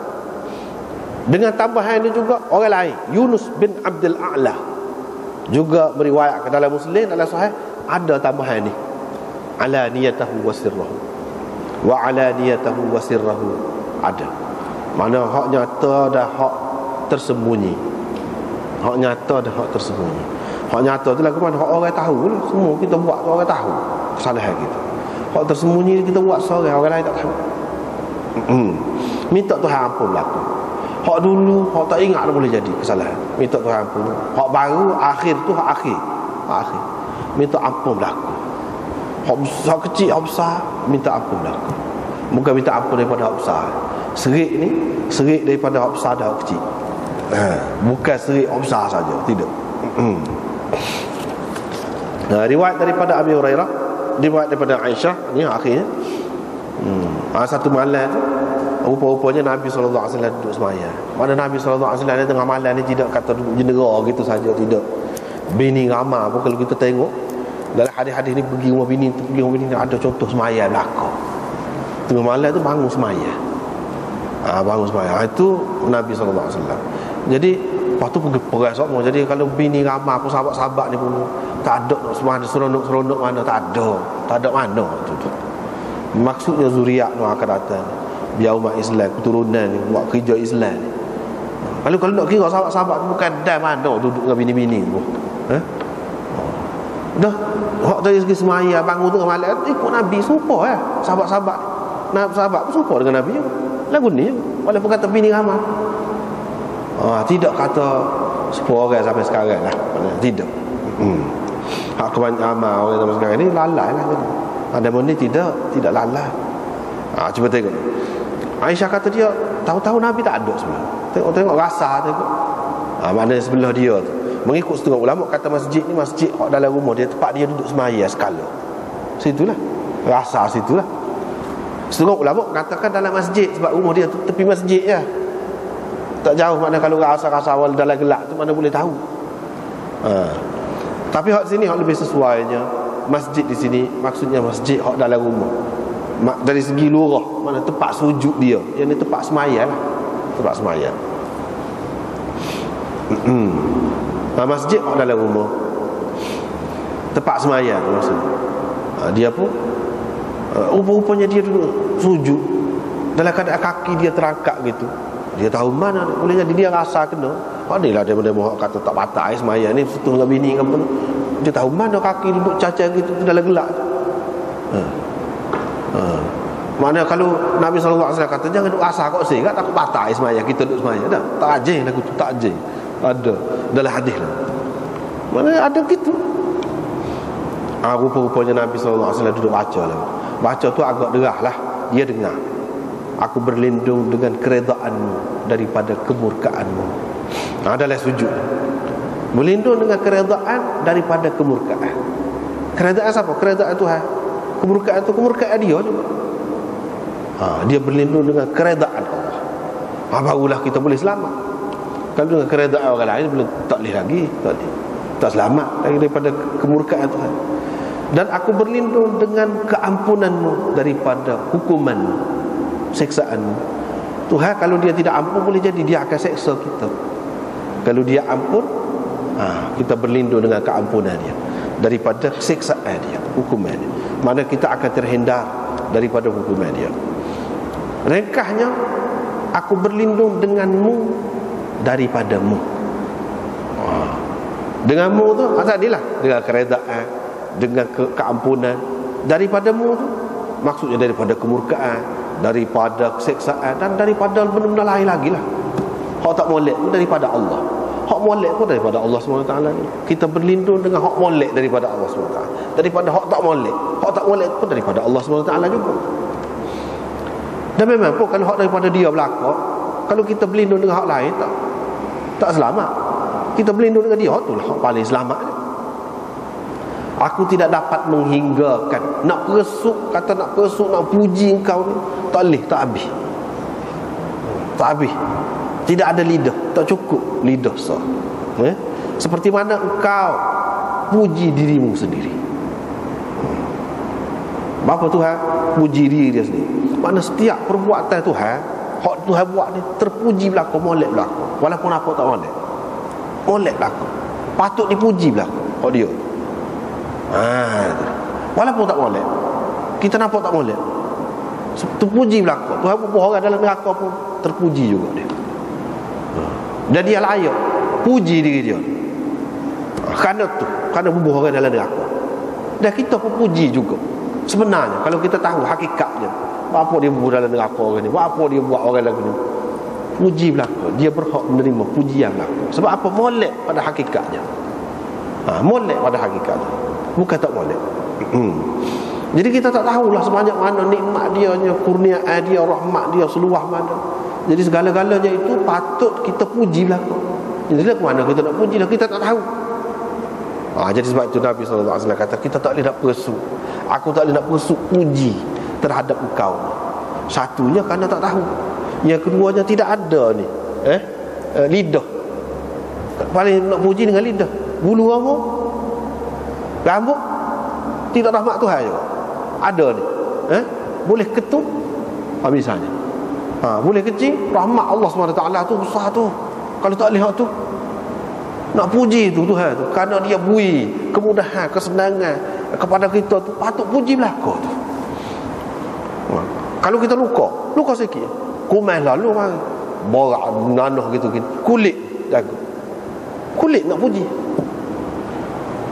Dengan tambahan ini juga orang lain, Yunus bin Abdul A'la, juga meriwayatkan dalam Muslim, dalam Sahih, ada tambahan ni. Ala niyatahu wa sirrahu. Wa ala niyatahu wa sirrahu. Ada. Mana hak nyata dan hak tersembunyi. Hak nyata dan hak tersembunyi. Hak nyata tu lagu mana hak orang tahu lah. Semua kita buat tu orang tahu kesalahan kita. Hak tersembunyi kita buat seorang, orang lain tak tahu. Minta Tuhan ampun berlaku. Hak dulu hak tak ingat dah boleh jadi kesalahan. Minta Tuhan ampun. Hak baru akhir tu hak akhir. Minta ampun berlaku. Hak kecil hak besar minta ampun berlaku. Bukan minta ampun daripada hak besar. Serik ni serik daripada hak besar dan hak kecil. Bukan serik hak besar saja, tidak. Riwayat daripada Abi Hurairah, riwayat daripada Aisyah ni akhirnya. Satu malam tu rupa-rupanya Nabi SAW duduk sembahyang. Mana Nabi SAW dia tengah malam ni tidak kata duduk jendera gitu saja, tidak. Bini ramai pun kalau kita tengok dalam hadis-hadis ni, pergi rumah bini tu, pergi rumah bini ni, ada contoh sembahyang belaka. Tengah malam tu bangun sembahyang. Bangun sembahyang. Itu Nabi SAW. Jadi lepas tu pergi perang semua. Jadi kalau bini ramai pun sahabat-sahabat ni pun tak ada semua seronok mana, tak ada mana tu. Maksudnya zuriat tu akan datang, biar umat Islam keturunan ni buat kerja Islam ni. Kalau nak kira sahabat-sahabat tu bukan dah mana duduk dengan bini-bini tu. Dah hak dari segi semaya bangun tengah malam ikut Nabi serupa sahabat-sahabat. Sahabat pun serupa dengan Nabi lagu ni walaupun kata bini ramai. Tidak kata 10 orang sampai sekarang lah. Tidak. Hak kebanyakan orang sampai sekarang ni lalai lah. Ada benda tidak lalai. Cuba tengok. Aisyah kata dia tahu-tahu Nabi tak ada sebenarnya. Tengok rasa tengok. Maknanya sebelah dia tu. Mengikut setengah ulama kata masjid ni masjid dalam rumah dia, tempat dia duduk semaya sekala. Situlah. Rasa situlah. Setengah ulama katakan dalam masjid sebab rumah dia tu tepi masjid je. Tak jauh, mana kalau rasa-rasa awal dalam gelap tu mana boleh tahu. Tapi hak sini hak lebih sesuainya. Masjid di sini maksudnya masjid hak dalam rumah. Dari segi lurah mana tempat sujud dia. Yang ni tempat semaya lah. Tempat semaya. Masjid hak dalam rumah. Tempat semaya tu maksudnya. Dia pun rupa-rupanya dia duduk sujud dalam keadaan kaki dia terangkat gitu. Dia tahu mana boleh jadi dia rasa kena. Adalah demo-demo kata tak patah semaya ni setung dengan bini apa tu. Dia tahu mana kaki duduk cacar gitu dalam gelap. Mana kalau Nabi SAW kata jangan duduk asal kau sih, takut patah semaya kita duduk semaya. Dah tak ajih lagu tu, tak ajih. Ada dalam hadis lah. Mana ada gitu. Rupa-rupanya Nabi SAW duduk baca lah. Baca tu agak derah lah. Dia dengar, aku berlindung dengan keredaanmu daripada kemurkaanmu. Adalah sujud. Berlindung dengan keredaan daripada kemurkaan. Keredaan siapa? Keredaan Tuhan. Kemurkaan tu kemurkaan dia juga. Dia berlindung dengan keredaan Allah. Barulah kita boleh selamat. Kalau dengan keredaan orang lain belum tak boleh lagi. Tak selamat lagi daripada kemurkaan Tuhan. Dan aku berlindung dengan keampunanmu daripada hukumanmu, seksaanmu. Tuhan kalau dia tidak ampun boleh jadi dia akan seksa kita. Kalau dia ampun, kita berlindung dengan keampunan dia daripada seksaan dia, hukuman dia. Mana kita akan terhindar daripada hukuman dia. Ringkasnya, aku berlindung denganmu daripadamu. Denganmu tu tadilah dengan keredaan, dengan keampunan. Daripadamu tu maksudnya daripada kemurkaan, daripada keseksaan, dan daripada benda-benda lain lagi lah. Hak tak molek pun daripada Allah. Hak molek pun daripada Allah SWT. Kita berlindung dengan hak molek daripada Allah SWT. Daripada hak tak molek. Hak tak molek pun daripada Allah SWT juga. Dan memang pun kalau hak daripada dia berlaku, kalau kita berlindung dengan hak lain tak selamat. Kita berlindung dengan dia, hak tu lah hak paling selamat. Aku tidak dapat menghinggakan. Nak peresuk, nak puji engkau ni tak boleh, tak habis. Tak habis. Tidak ada lidah, tak cukup lidah sah. Seperti mana engkau puji dirimu sendiri. Bapa Tuhan puji diri dia sendiri. Mana setiap perbuatan Tuhan, hak Tuhan buat ni terpuji berlaku, molek berlaku. Walaupun apa tak molek. Molek berlaku. Patut dipuji berlaku hak dia. Walaupun tak molek. Kita nampak tak molek. Terpuji berlaku. Tuhan pun orang dalam neraka pun terpuji juga dia. Dan dia layak puji diri dia. Kerana tu, kerana bubuh orang dalam neraka. Dan kita pun puji juga. Sebenarnya kalau kita tahu hakikatnya, apa dia bubuh dalam neraka orang ni, apa dia buat orang lagu ni, puji berlaku. Dia berhak menerima pujian berlaku. Sebab apa? Molek pada hakikatnya. Molek pada hakikatnya, bukan tak molek. Jadi kita tak tahulah sebanyak mana nikmat dia, kurniaan dia, rahmat dia seluas mana. Jadi segala-galanya itu patut kita puji belaka. Jadi ke mana kita nak puji lah, kita tak tahu. Jadi sebab itu Nabi SAW kata kita tak boleh nak persuk. Aku tak boleh nak persuk puji terhadap engkau. Satunya kerana tak tahu. Yang keduanya tidak ada ni lidah. Paling nak puji dengan lidah. Bulu rambut, rambut tidak rahmat Tuhan juga. Ada ni. Boleh ketuk misalnya. Boleh kecil, rahmat Allah SWT tu besar tu. Kalau tak lihat tu, nak puji tu Tuhan tu, kerana dia beri kemudahan, kesenangan kepada kita tu, patut puji belaka tu. Kalau kita luka sikit, kuman lalu mari borak nanah gitu, kulit jaga, kulit nak puji,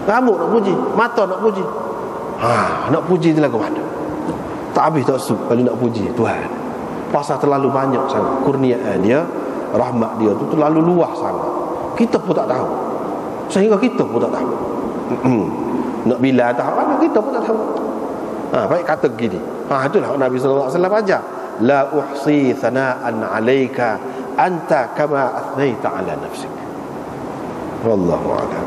rambut nak puji, mata nak puji, nak puji tu lagu mana? Tak habis tak sup kalau nak puji Tuhan. Pasal terlalu banyak sangat kurniaan dia, rahmat dia tu terlalu luas sangat. Kita pun tak tahu. Sehingga kita pun tak tahu. Nak bila tahu mana kita pun tak tahu. Baik kata gini. Itulah Nabi sallallahu alaihi wasallam ajar. La uhsi thana'an 'alaika anta kama athnaita 'ala nafsik. Wallahu a'lam.